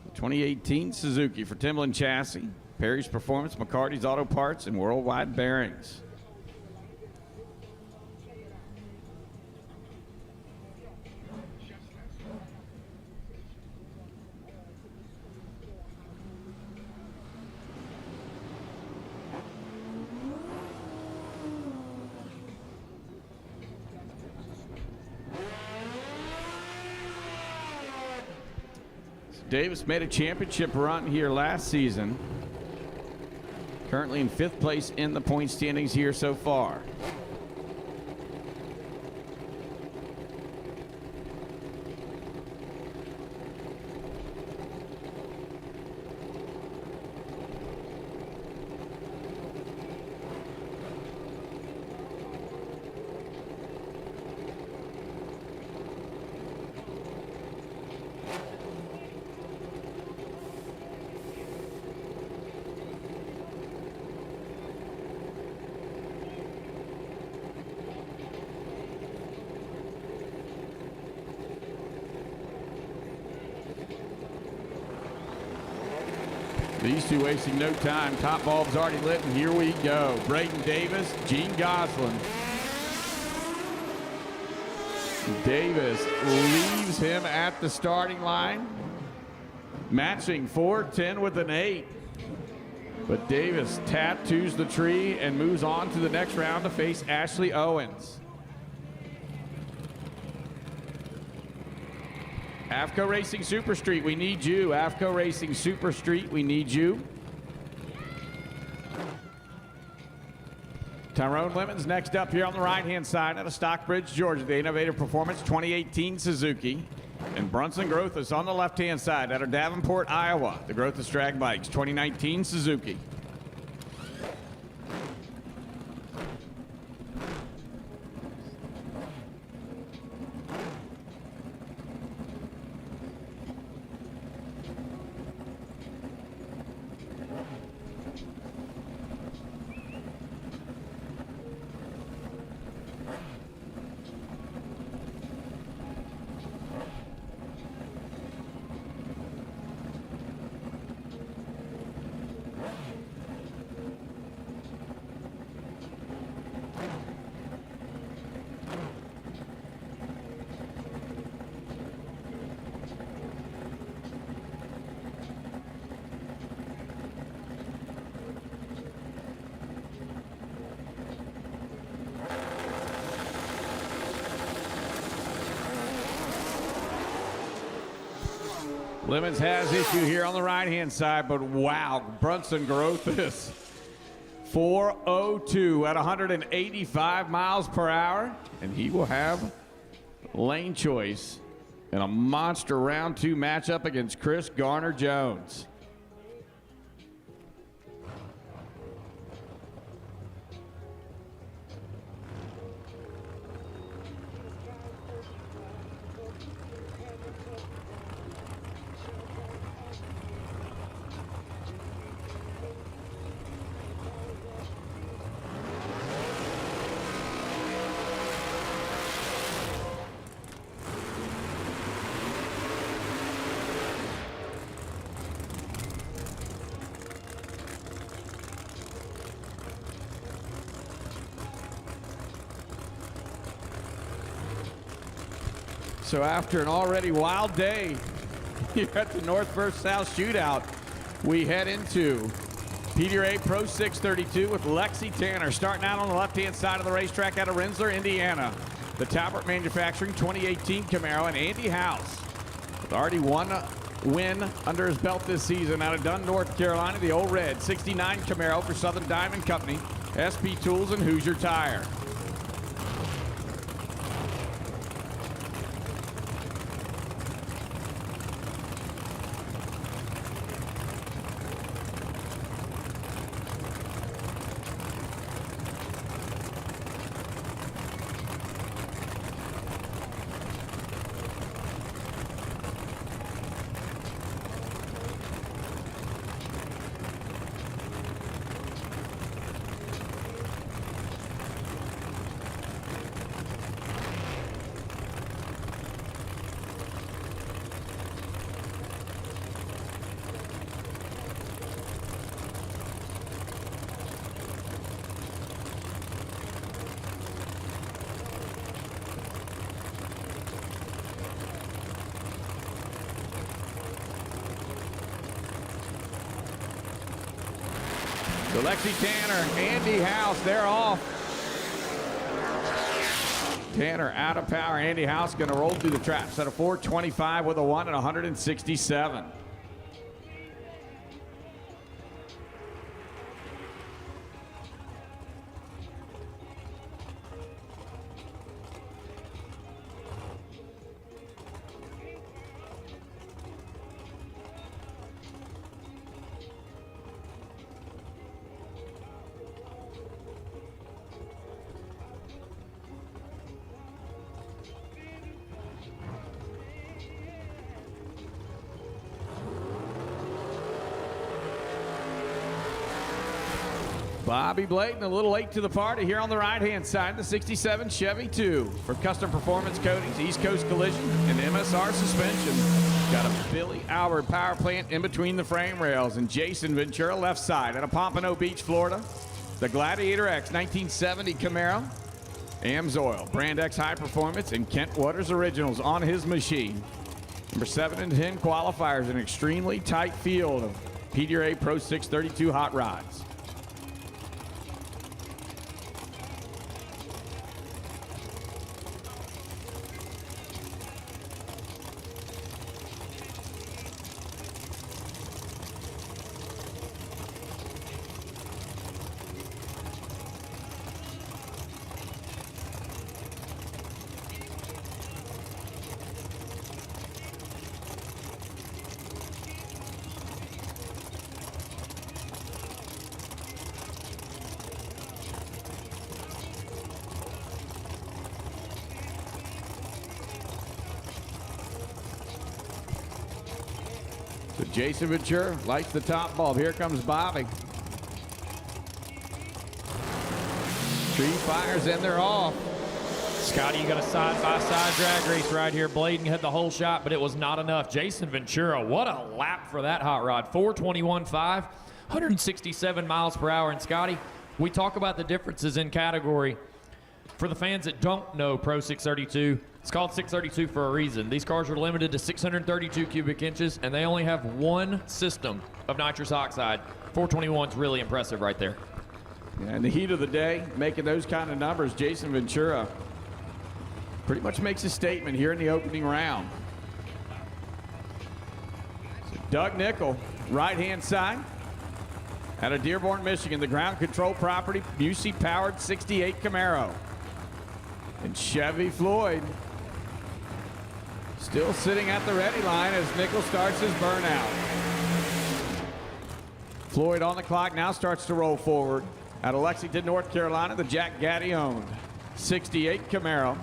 The 2018 Suzuki for Timlin Chassis, Perry's Performance, McCarty's Auto Parts, and Worldwide Bearings. Davis made a championship run here last season. Currently in 5th place in the point standings here so far. These two wasting no time. Top bulb's already lit, and here we go. Braden Davis, Gene Gosselin. Davis leaves him at the starting line. Matching 4-10 with an 8. But Davis tattoos the tree and moves on to the next round to face Ashley Owens. AFCO Racing Super Street, we need you. AFCO Racing Super Street, we need you. Tyrone Lemons next up here on the right-hand side out of Stockbridge, Georgia, the Innovative Performance 2018 Suzuki. And Brunson Grothus on the left-hand side out of Davenport, Iowa, the Grothus Drag Bikes 2019 Suzuki. Lemons has issue here on the right-hand side, but wow, Brunson Grothus. 4:02 at 185 miles per hour, and he will have lane choice in a monster round 2 matchup against Chris Garner-Jones. So after an already wild day here at the North vs. South Shootout, we head into PDRA Pro 632 with Lexi Tanner starting out on the left-hand side of the racetrack out of Rensselaer, Indiana. The Talbot Manufacturing 2018 Camaro, and Andy House with already one win under his belt this season out of Dunn, North Carolina, the old red 69 Camaro for Southern Diamond Company, SP Tools, and Hoosier Tire. So Lexi Tanner, Andy House, they're off. Tanner out of power. Andy House going to roll through the traps at a 425 with a 1 and 167. Bobby Blayton a little late to the party here on the right-hand side. The 67 Chevy 2 for custom performance coatings, East Coast Collision, and MSR suspension. Got a Billy Albert power plant in between the frame rails, and Jason Ventura left side out of Pompano Beach, Florida. The Gladiator X 1970 Camaro, Amsoil, Brand X High Performance, and Kent Waters Originals on his machine. Number 7 and 10 qualifiers, an extremely tight field of PDRA Pro 632 hot rods. So Jason Ventura lights the top bulb. Here comes Bobby. Tree fires and they're off. Scotty, you got a side-by-side drag race right here. Bladen had the whole shot, but it was not enough. Jason Ventura, what a lap for that hot rod. 421.5, 167 miles per hour. And Scotty, we talk about the differences in category. For the fans that don't know Pro 632, it's called 632 for a reason. These cars are limited to 632 cubic inches, and they only have one system of nitrous oxide. 421 is really impressive right there. Yeah, in the heat of the day, making those kind of numbers, Jason Ventura pretty much makes a statement here in the opening round. So Doug Nickel, right-hand side, out of Dearborn, Michigan, the ground control property, Busey-powered 68 Camaro. And Chevy Floyd still sitting at the ready line as Nickel starts his burnout. Floyd on the clock now starts to roll forward. Out of Lexington, North Carolina, the Jack Gaddy owned 68 Camaro.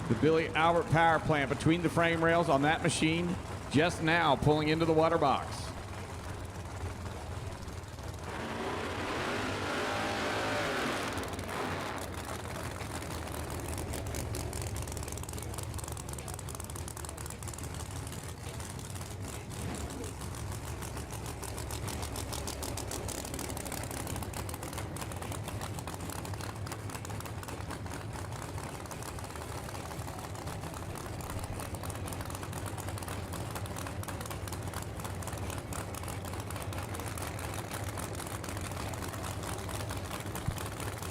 The Billy Albert power plant between the frame rails on that machine just now pulling into the water box.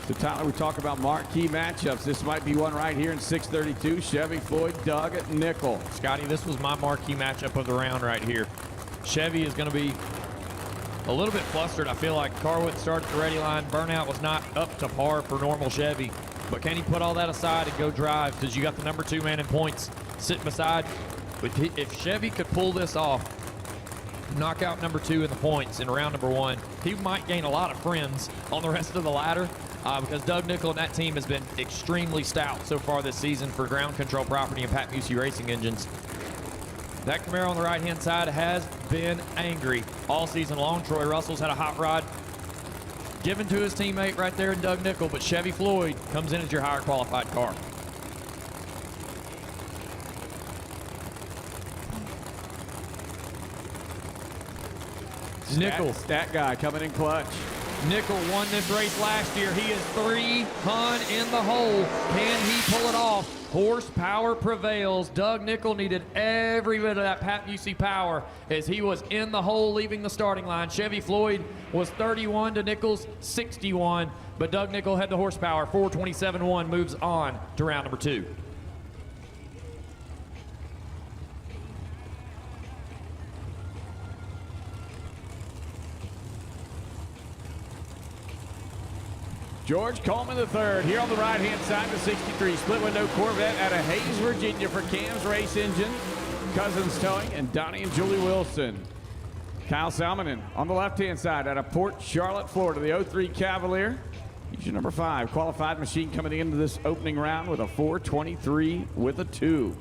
So Tyler, we talk about marquee matchups. This might be one right here in 632. Chevy, Floyd, Doug at Nickel. Scotty, this was my marquee matchup of the round right here. Chevy is going to be a little bit flustered. I feel like car wouldn't start at the ready line. Burnout was not up to par for normal Chevy. But can he put all that aside and go drive? Because you got the number 2 man in points sitting beside. But if Chevy could pull this off, knock out number 2 in the points in round number 1, he might gain a lot of friends on the rest of the ladder. Because Doug Nickel and that team has been extremely stout so far this season for ground control property and Pat Busey Racing engines. That Camaro on the right-hand side has been angry all season long. Troy Russell's had a hot rod given to his teammate right there in Doug Nickel, but Chevy Floyd comes in as your higher qualified car. Nickel. Stat guy coming in clutch. Nickel won this race last year. He is 3 hun in the hole. Can he pull it off? Horsepower prevails. Doug Nickel needed every bit of that Pat Busey power as he was in the hole leaving the starting line. Chevy Floyd was 31 to Nickel's 61, but Doug Nickel had the horsepower. 427.1 moves on to round number 2. George Coleman III here on the right-hand side, the 63 split window Corvette out of Hayes, Virginia for Cam's Race Engine, Cousins Towing, and Donnie and Julie Wilson. Kyle Salmonen on the left-hand side out of Port Charlotte, Florida, the 03 Cavalier. He's your number 5 qualified machine coming into this opening round with a 423 with a 2.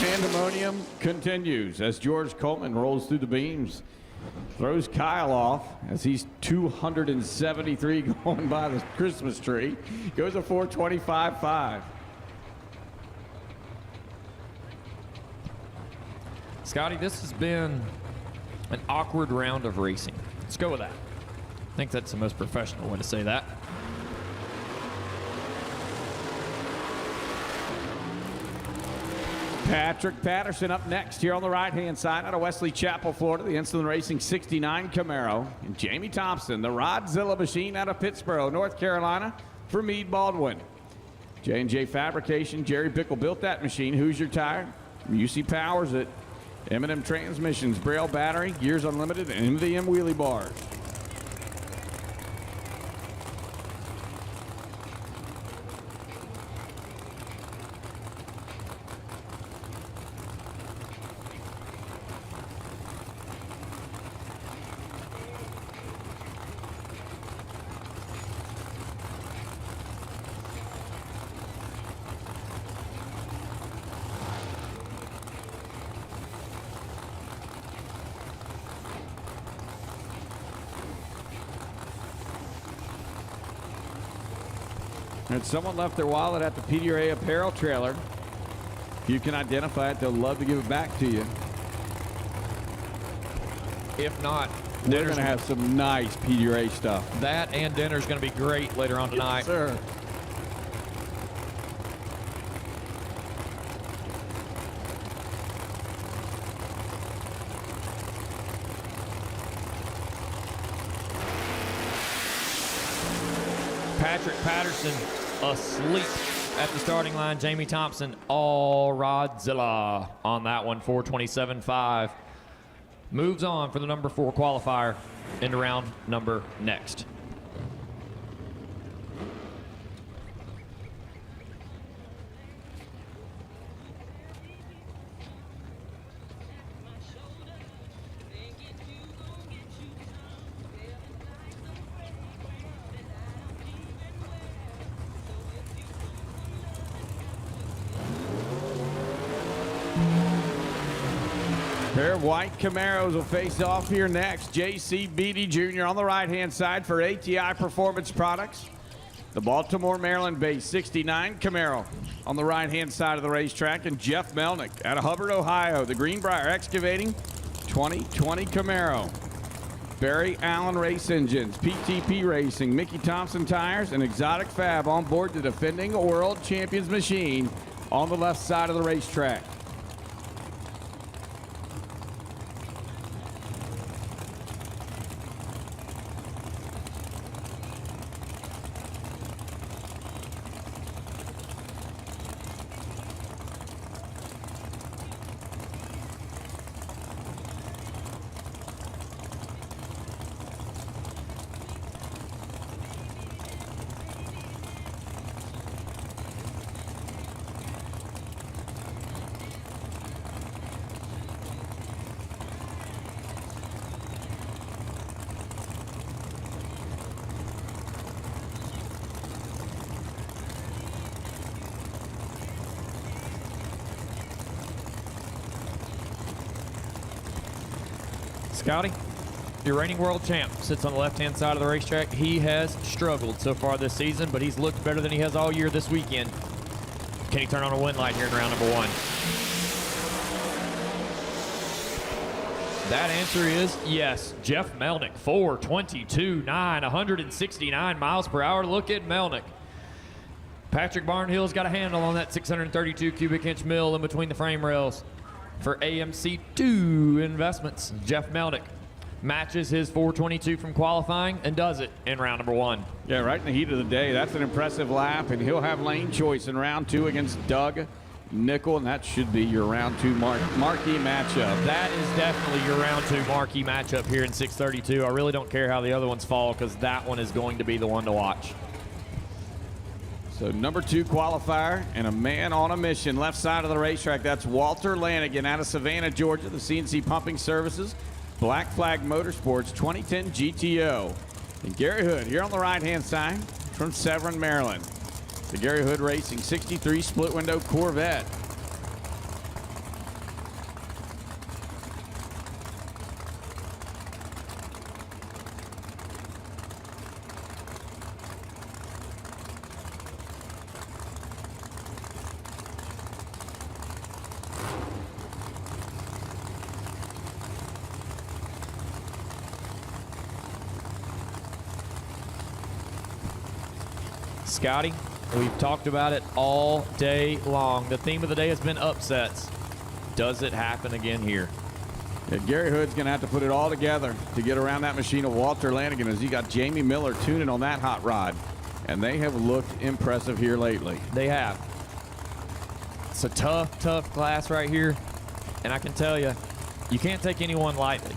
Pandemonium continues as George Coleman rolls through the beams, throws Kyle off as he's 273 going by the Christmas tree, goes a 425.5. Scotty, this has been an awkward round of racing. Let's go with that. I think that's the most professional way to say that. Patrick Patterson up next here on the right-hand side out of Wesley Chapel, Florida, the Insolent Racing 69 Camaro. And Jamie Thompson, the Rodzilla machine out of Pittsboro, North Carolina for Meade Baldwin. J&J Fabrication, Jerry Bickle built that machine. Hoosier Tire, UC powers it. M&M Transmissions, Braille Battery, Gears Unlimited, and MVM Wheelie Bars. And someone left their wallet at the PDRA apparel trailer. If you can identify it, they'll love to give it back to you. If not, they're going to have some nice PDRA stuff. That and dinner's going to be great later on tonight. Yes, sir. Patrick Patterson asleep at the starting line. Jamie Thompson, all Rodzilla on that one, 427.5. Moves on for the number 4 qualifier into round number next. Pair of white Camaros will face off here next. J.C. Beatty Jr. on the right-hand side for ATI Performance Products. The Baltimore, Maryland-based 69 Camaro on the right-hand side of the racetrack. And Jeff Melnick out of Hubbard, Ohio, the Greenbrier Excavating 2020 Camaro. Barry Allen Race Engines, PTP Racing, Mickey Thompson Tires, and Exotic Fab on board the defending World Champions machine on the left side of the racetrack. Scotty, your reigning world champ sits on the left-hand side of the racetrack. He has struggled so far this season, but he's looked better than he has all year this weekend. Can he turn on a win light here in round number 1? That answer is yes. Jeff Melnick, 4:22.9, 169 miles per hour. Look at Melnick. Patrick Barnhill's got a handle on that 632 cubic inch mill in between the frame rails. For AMC2 Investments, Jeff Melnick matches his 4:22 from qualifying and does it in round number 1. Yeah, right in the heat of the day. That's an impressive lap, and he'll have lane choice in round 2 against Doug Nickel, and that should be your round 2 marquee matchup. That is definitely your round 2 marquee matchup here in 632. I really don't care how the other ones fall because that one is going to be the one to watch. So number 2 qualifier and a man on a mission. Left side of the racetrack, that's Walter Lanigan out of Savannah, Georgia, the CNC Pumping Services, Black Flag Motorsports 2010 GTO. And Gary Hood here on the right-hand side from Severn, Maryland. The Gary Hood Racing 63 split window Corvette. Scotty, we've talked about it all day long. The theme of the day has been upsets. Does it happen again here? Yeah, Gary Hood's going to have to put it all together to get around that machine of Walter Lanigan as he got Jamie Miller tuning on that hot rod. And they have looked impressive here lately. They have. It's a tough, tough class right here. And I can tell you, you can't take anyone lightly.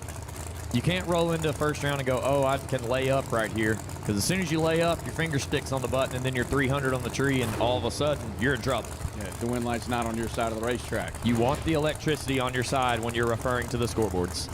You can't roll into the first round and go, oh, I can lay up right here. Because as soon as you lay up, your finger sticks on the button, and then you're 300 on the tree, and all of a sudden, you're in trouble. Yeah, the win light's not on your side of the racetrack. You want the electricity on your side when you're referring to the scoreboards.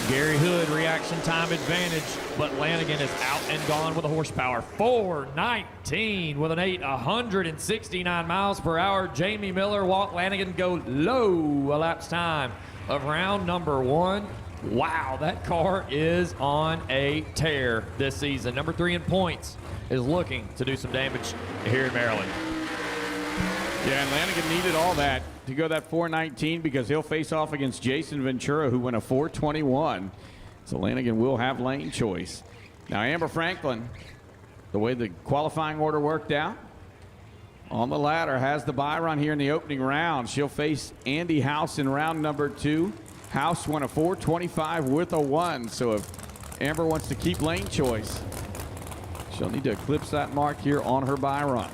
Gary Hood, reaction time advantage, but Lanigan is out and gone with a horsepower. 419 with an 169 miles per hour. Jamie Miller, Walt Lanigan go low elapsed time of round number 1. Wow, that car is on a tear this season. Number 3 in points is looking to do some damage here in Maryland. Yeah, and Lanigan needed all that to go that 419 because he'll face off against Jason Ventura, who went a 421. So Lanigan will have lane choice. Now Amber Franklin, the way the qualifying order worked out, on the ladder has the bye run here in the opening round. She'll face Andy House in round number 2. House won a 425 with a 1. So if Amber wants to keep lane choice, she'll need to eclipse that mark here on her bye run.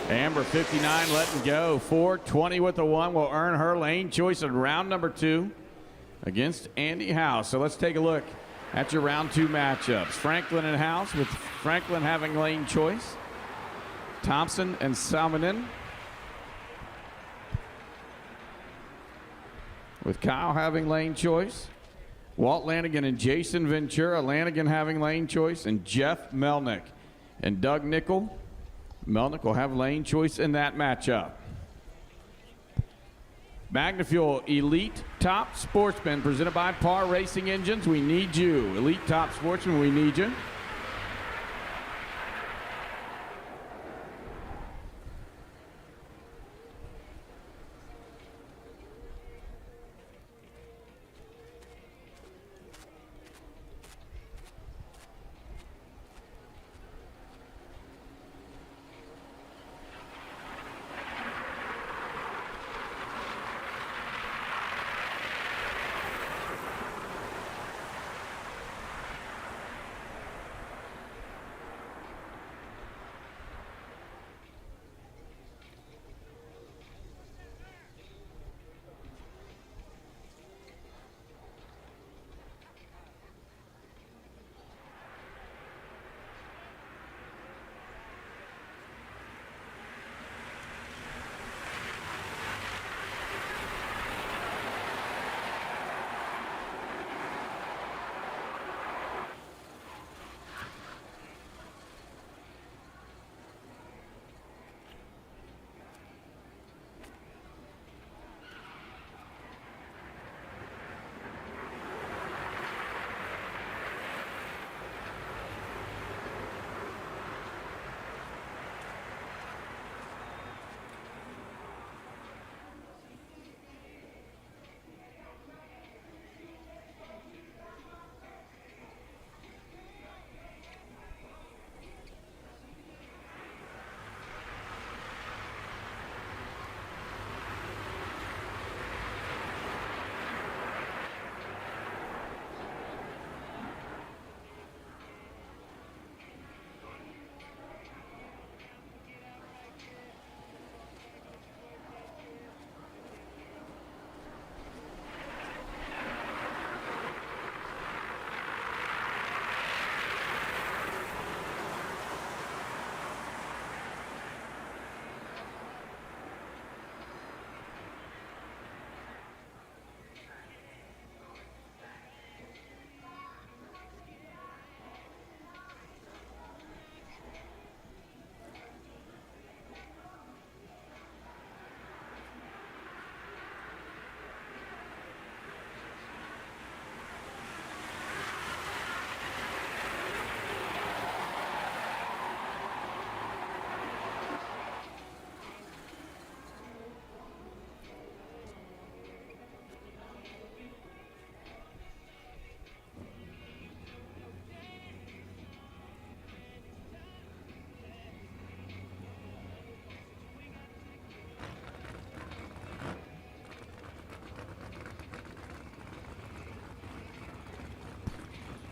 Amber 59 letting go. 420 with the 1 will earn her lane choice in round number 2 against Andy House. So let's take a look at your round 2 matchups. Franklin and House, with Franklin having lane choice. Thompson and Salmonin, with Kyle having lane choice. Walt Lanigan and Jason Ventura. Lanigan having lane choice, and Jeff Melnick and Doug Nickel. Melnick will have lane choice in that matchup. MagnaFuel Elite Top Sportsman, presented by Par Racing Engines. We need you. Elite Top Sportsman, we need you.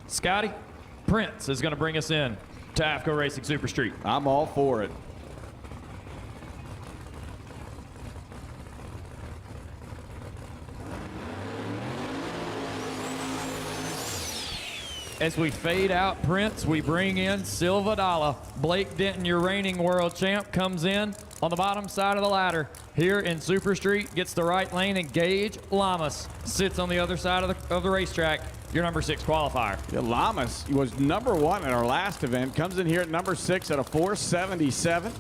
Scotty, Prince is going to bring us in to AFCO Racing Super Street. I'm all for it. As we fade out Prince, we bring in Silvadala. Blake Denton, your reigning world champ, comes in on the bottom side of the ladder here in Super Street, gets the right lane, and Gage Lamas sits on the other side of the racetrack, your number 6 qualifier. Yeah, Lamas was number 1 at our last event, comes in here at number 6 at a 477.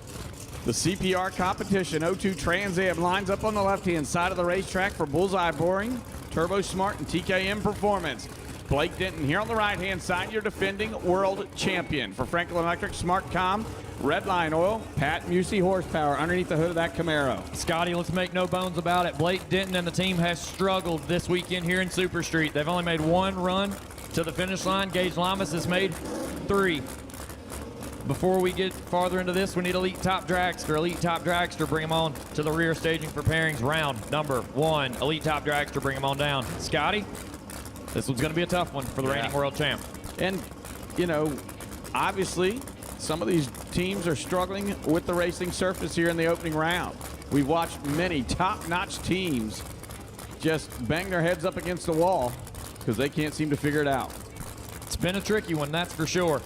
The CPR competition, O2 Trans Am, lines up on the left-hand side of the racetrack for Bullseye Boring, Turbo Smart, and TKM Performance. Blake Denton here on the right-hand side, your defending world champion. For Franklin Electric, SmartCom, Redline Oil, Pat Musey horsepower underneath the hood of that Camaro. Scotty, let's make no bones about it. Blake Denton and the team has struggled this weekend here in Super Street. They've only made 1 run to the finish line. Gage Lamas has made 3. Before we get farther into this, we need Elite Top Dragster. Elite Top Dragster, bring him on to the rear staging for pairings. Round number 1. Elite Top Dragster, bring him on down. Scotty, this one's going to be a tough one for the reigning world champ. And, you know, obviously, some of these teams are struggling with the racing surface here in the opening round. We've watched many top-notch teams just bang their heads up against the wall because they can't seem to figure it out. It's been a tricky one, that's for sure.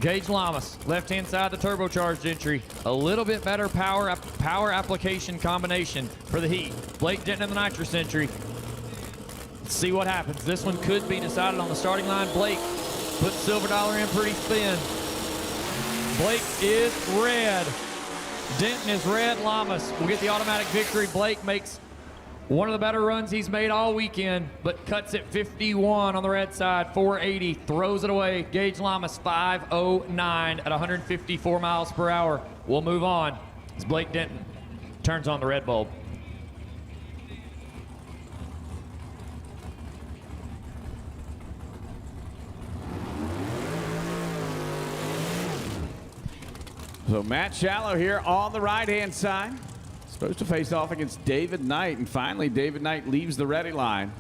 Gage Lamas, left-hand side, the turbocharged entry. A little bit better power application combination for the heat. Blake Denton in the nitrous entry. Let's see what happens. This one could be decided on the starting line. Blake put Silver Dollar in pretty thin. Blake is red. Denton is red. Lamas will get the automatic victory. Blake makes one of the better runs he's made all weekend, but cuts it 51 on the red side, 480, throws it away. Gage Lamas 509 at 154 miles per hour. We'll move on as Blake Denton turns on the red bulb. So Matt Shallow here on the right-hand side. Supposed to face off against David Knight, and finally David Knight leaves the ready line.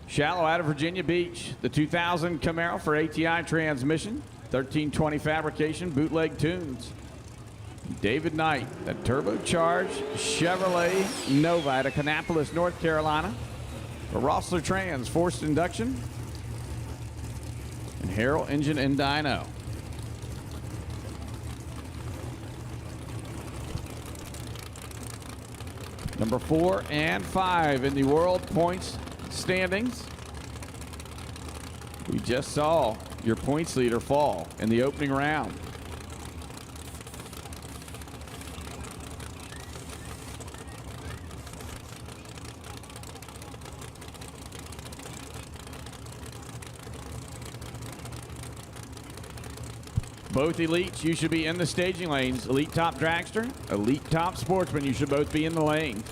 Shallow out of Virginia Beach, the 2000 Camaro for ATI transmission, 1320 fabrication, bootleg tunes. David Knight, a turbocharged Chevrolet Nova out of Kannapolis, North Carolina. A Rossler Trans forced induction, and Harrell engine and dyno. Number 4 and 5 in the world points standings. We just saw your points leader fall in the opening round. Both elites, you should be in the staging lanes. Elite Top Dragster, Elite Top Sportsman, you should both be in the lane.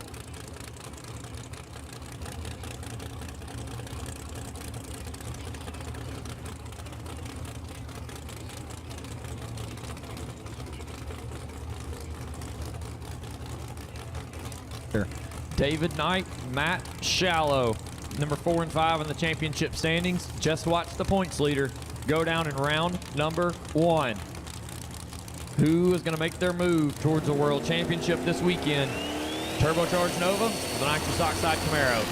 David Knight, Matt Shallow, number 4 and 5 in the championship standings. Just watch the points leader go down in round number 1. Who is going to make their move towards the World Championship this weekend? Turbocharged Nova, the nitrous oxide Camaro.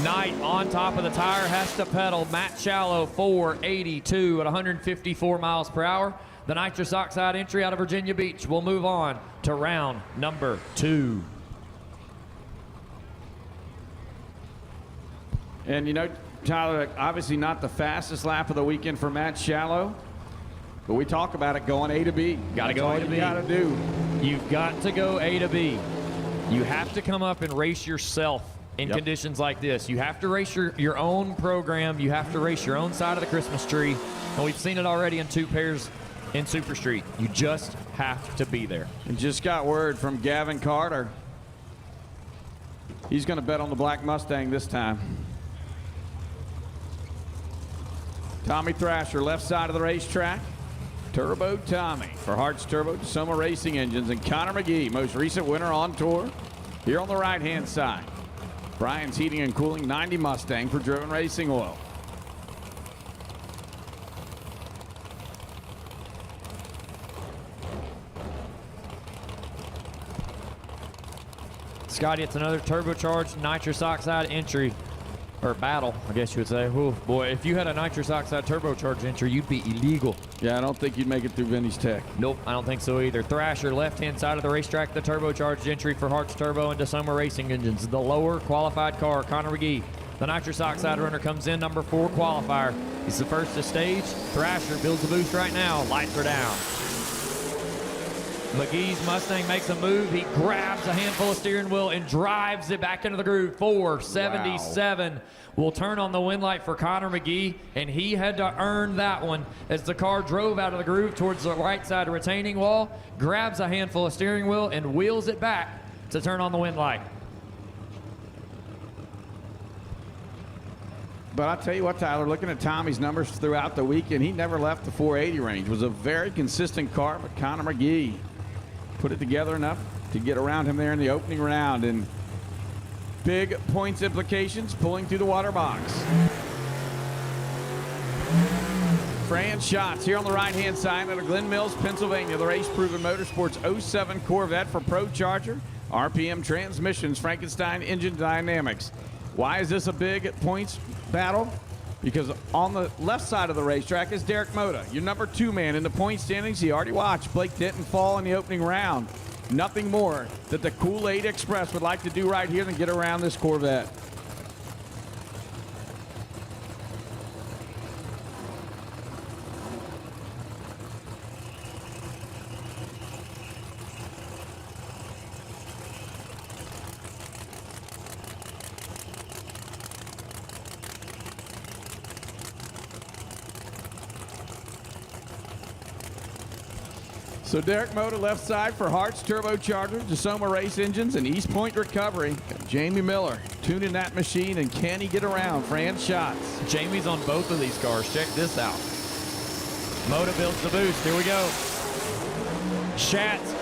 Knight on top of the tire, has to pedal. Matt Shallow, 482 at 154 miles per hour. The nitrous oxide entry out of Virginia Beach. We'll move on to round number 2. And you know, Tyler, obviously not the fastest lap of the weekend for Matt Shallow, but we talk about it going A to B. Got to go A to B. Got to do. You've got to go A to B. You have to come up and race yourself in conditions like this. You have to race your own program. You have to race your own side of the Christmas tree. And we've seen it already in 2 pairs in Super Street. You just have to be there. And just got word from Gavin Carter. He's going to bet on the Black Mustang this time. Tommy Thrasher, left side of the racetrack. Turbo Tommy for Hart's Turbo Soma Racing Engines. And Connor McGee, most recent winner on tour, here on the right-hand side. Brian's Heating and Cooling 90 Mustang for Driven Racing Oil. Scotty, it's another turbocharged nitrous oxide entry. Or battle, I guess you would say. Ooh, boy, if you had a nitrous oxide turbocharged entry, you'd be illegal. Yeah, I don't think you'd make it through Vinny's Tech. Nope, I don't think so either. Thrasher, left-hand side of the racetrack, the turbocharged entry for Hart's Turbo and DeSoma Racing Engines. The lower qualified car, Connor McGee. The nitrous oxide runner comes in, number 4 qualifier. He's the first to stage. Thrasher builds the boost right now. Lights are down. McGee's Mustang makes a move. He grabs a handful of steering wheel and drives it back into the groove. 477 will turn on the win light for Connor McGee, and he had to earn that one as the car drove out of the groove towards the right side retaining wall, grabs a handful of steering wheel and wheels it back to turn on the win light. But I'll tell you what, Tyler, looking at Tommy's numbers throughout the weekend, he never left the 480 range. It was a very consistent car, but Connor McGee put it together enough to get around him there in the opening round. And big points implications pulling through the water box. Fran Schatz here on the right-hand side out of Glen Mills, Pennsylvania. The race-proven Motorsports 07 Corvette for Pro Charger. RPM Transmissions, Frankenstein Engine Dynamics. Why is this a big points battle? Because on the left side of the racetrack is Derek Mota, your number 2 man in the point standings. He already watched Blake Denton fall in the opening round. Nothing more that the Kool-Aid Express would like to do right here than get around this Corvette. So Derek Mota left side for Hart's Turbocharger, DeSoma Race Engines, and East Point Recovery. Jamie Miller tuning that machine, and can he get around Fran Schatz? Jamie's on both of these cars. Check this out. Mota builds the boost. Here we go. Schatz,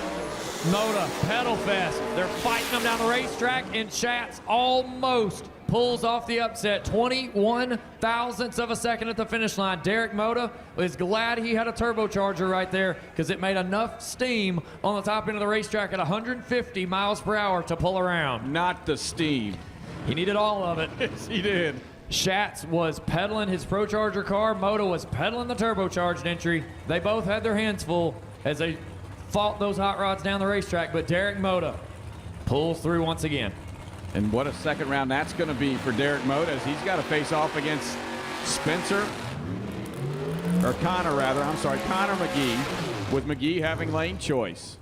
Mota, pedal fest. They're fighting them down the racetrack, and Schatz almost pulls off the upset. 21 thousandths of a second at the finish line. Derek Mota is glad he had a turbocharger right there because it made enough steam on the top end of the racetrack at 150 miles per hour to pull around. Not the steam. He needed all of it. Yes, he did. Schatz was pedaling his Pro Charger car. Mota was pedaling the turbocharged entry. They both had their hands full as they fought those hot rods down the racetrack, but Derek Mota pulls through once again. And what a second round that's going to be for Derek Mota, as he's got to face off against Connor McGee, with McGee having lane choice.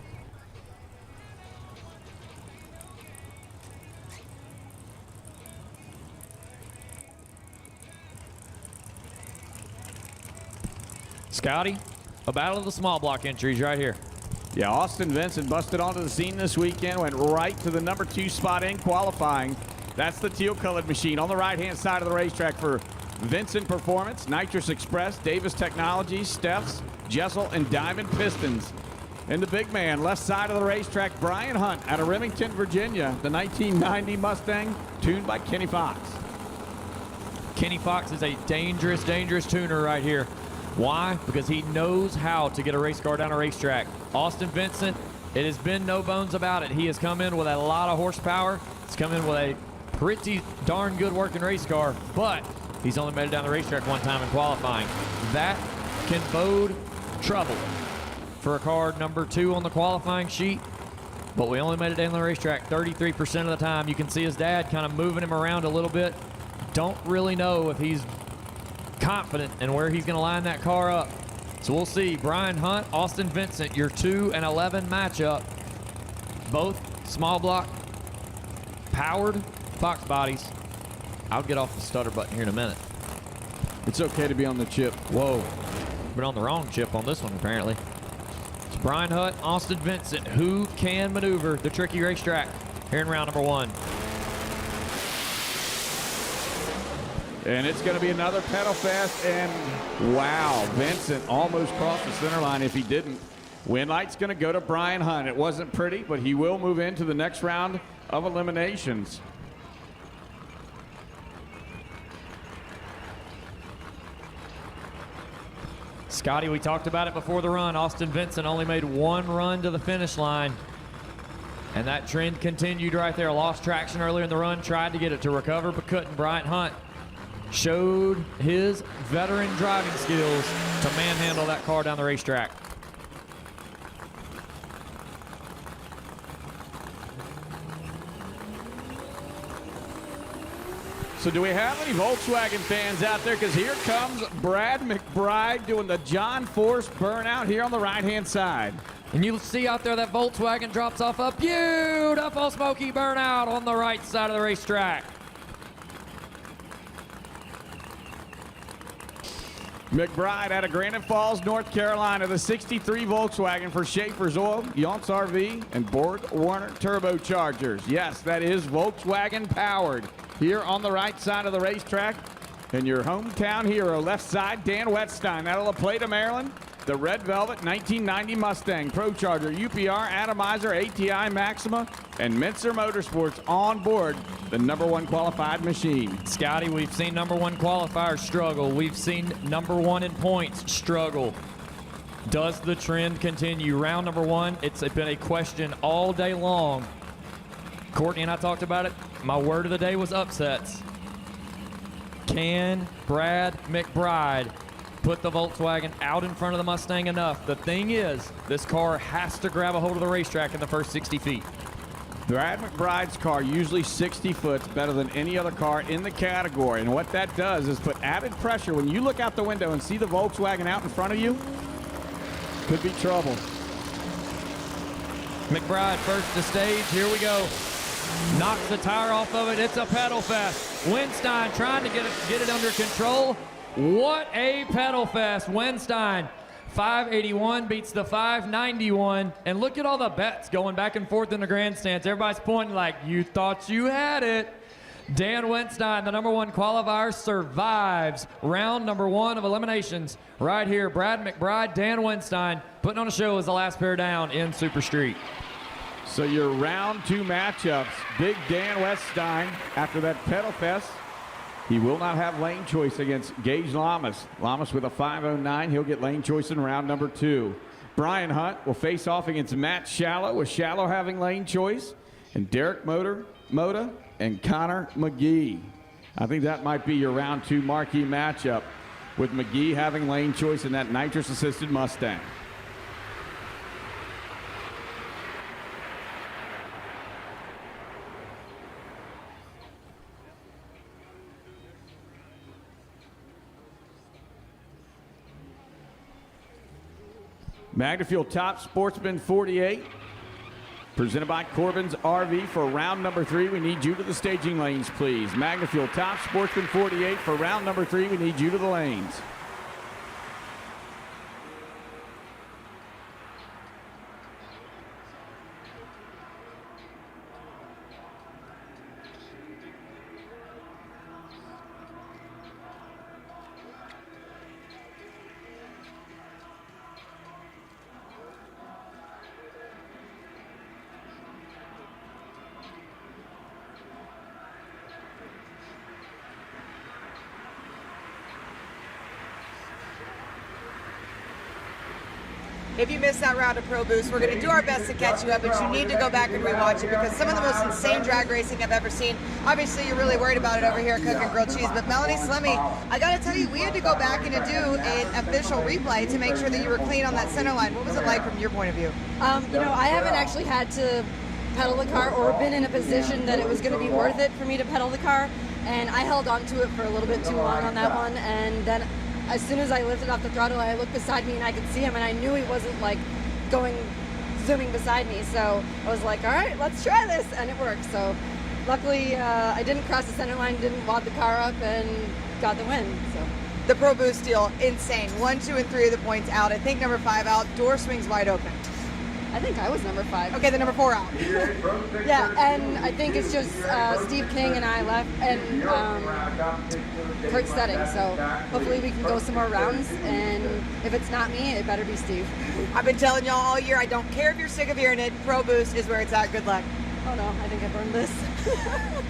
Scotty, a battle of the small block entries right here. Yeah, Austin Vincent busted onto the scene this weekend, went right to the number 2 spot in qualifying. That's the teal-colored machine on the right-hand side of the racetrack for Vincent Performance, Nitrous Express, Davis Technologies, Steffs, Jessel, and Diamond Pistons. And the big man, left side of the racetrack, Brian Hunt out of Remington, Virginia, the 1990 Mustang, tuned by Kenny Fox. Kenny Fox is a dangerous, dangerous tuner right here. Why? Because he knows how to get a race car down a racetrack. Austin Vincent, it has been no bones about it. He has come in with a lot of horsepower. He's come in with a pretty darn good working race car, but he's only made it down the racetrack one time in qualifying. That can bode trouble for a car number 2 on the qualifying sheet, but we only made it down the racetrack 33% of the time. You can see his dad kind of moving him around a little bit. Don't really know if he's confident in where he's going to line that car up. So we'll see. Brian Hunt, Austin Vincent, your 2 and 11 matchup. Both small block powered box bodies. I'll get off the stutter button here in a minute. It's okay to be on the chip. Whoa, been on the wrong chip on this one apparently. It's Brian Hunt, Austin Vincent. Who can maneuver the tricky racetrack here in round number 1? And it's going to be another pedal fest, and wow, Vincent almost crossed the center line if he didn't. Win light's going to go to Brian Hunt. It wasn't pretty, but he will move into the next round of eliminations. Scotty, we talked about it before the run. Austin Vincent only made 1 run to the finish line, and that trend continued right there. Lost traction earlier in the run, tried to get it to recover, but couldn't. Brian Hunt showed his veteran driving skills to manhandle that car down the racetrack. So do we have any Volkswagen fans out there? Because here comes Brad McBride doing the John Force burnout here on the right-hand side. And you'll see out there that Volkswagen drops off a beautiful smoky burnout on the right side of the racetrack. McBride out of Granite Falls, North Carolina, the 63 Volkswagen for Schaefer's Oil, Yonts RV, and Borg Warner Turbochargers. Yes, that is Volkswagen powered here on the right side of the racetrack. And your hometown hero, left side, Dan Wetstein out of La Plata, Maryland. the Red Velvet 1990 Mustang, Pro Charger, UPR, Atomizer, ATI Maxima, and Mincer Motorsports on board the #1 qualified machine. Scotty, we've seen #1 qualifiers struggle. We've seen #1 in points struggle. Does the trend continue? Round #1, it's been a question all day long. Courtney and I talked about it. My word of the day was upsets. Can Brad McBride put the Volkswagen out in front of the Mustang enough? The thing is, this car has to grab a hold of the racetrack in the first 60 feet. Brad McBride's car, usually 60 foot, better than any other car in the category. And what that does is put added pressure. When you look out the window and see the Volkswagen out in front of you, could be trouble. McBride first to stage, here we go. Knocks the tire off of it, it's a pedal fest. Winstein trying to get it under control. What a pedal fest. Winstein, 581 beats the 591. And look at all the bets going back and forth in the grandstands. Everybody's pointing like, you thought you had it. Dan Winstein, the #1 qualifier, survives round #1 of eliminations. Right here, Brad McBride, Dan Winstein, putting on a show as the last pair down in Super Street. So your round 2 matchups, Big Dan Winstein, after that pedal fest, he will not have lane choice against Gage Lamas. Lamas with a 509, he'll get lane choice in round #2. Brian Hunt will face off against Matt Shallow, with Shallow having lane choice, and Derek Mota and Connor McGee. I think that might be your round 2 marquee matchup, with McGee having lane choice in that nitrous-assisted Mustang. Magnafuel Top Sportsman 48, presented by Corbin's RV for round #3. We need you to the staging lanes, please. Magnafuel Top Sportsman 48 for round #3. We need you to the lanes. If you missed that round of Pro Boost, we're going to do our best to catch you up, but you need to go back and rewatch it because some of the most insane drag racing I've ever seen. Obviously, you're really worried about it over here at Cook and Grilled Cheese, but Melanie Slemmy, I got to tell you, we had to go back and do an official replay to make sure that you were clean on that center line. What was it like from your point of view? I haven't actually had to pedal the car or been in a position that it was going to be worth it for me to pedal the car, and I held on to it for a little bit too long on that one, and then as soon as I lifted off the throttle, I looked beside me and I could see him, and I knew he wasn't like zooming beside me. So I was like, all right, let's try this, and it worked. So luckily, I didn't cross the center line, didn't wad the car up, and got the win. So the Pro Boost deal, insane. 1, 2, and 3 of the points out. I think number 5 out. Door swings wide open. I think I was number 5. Okay, the number 4 out. Yeah, and I think it's just Steve King and I left, and Kurt Stedding. So hopefully we can go some more rounds, and if it's not me, it better be Steve. I've been telling y'all all year, I don't care if you're sick of hearing it, Pro Boost is where it's at. Good luck. Oh no, I think I burned this.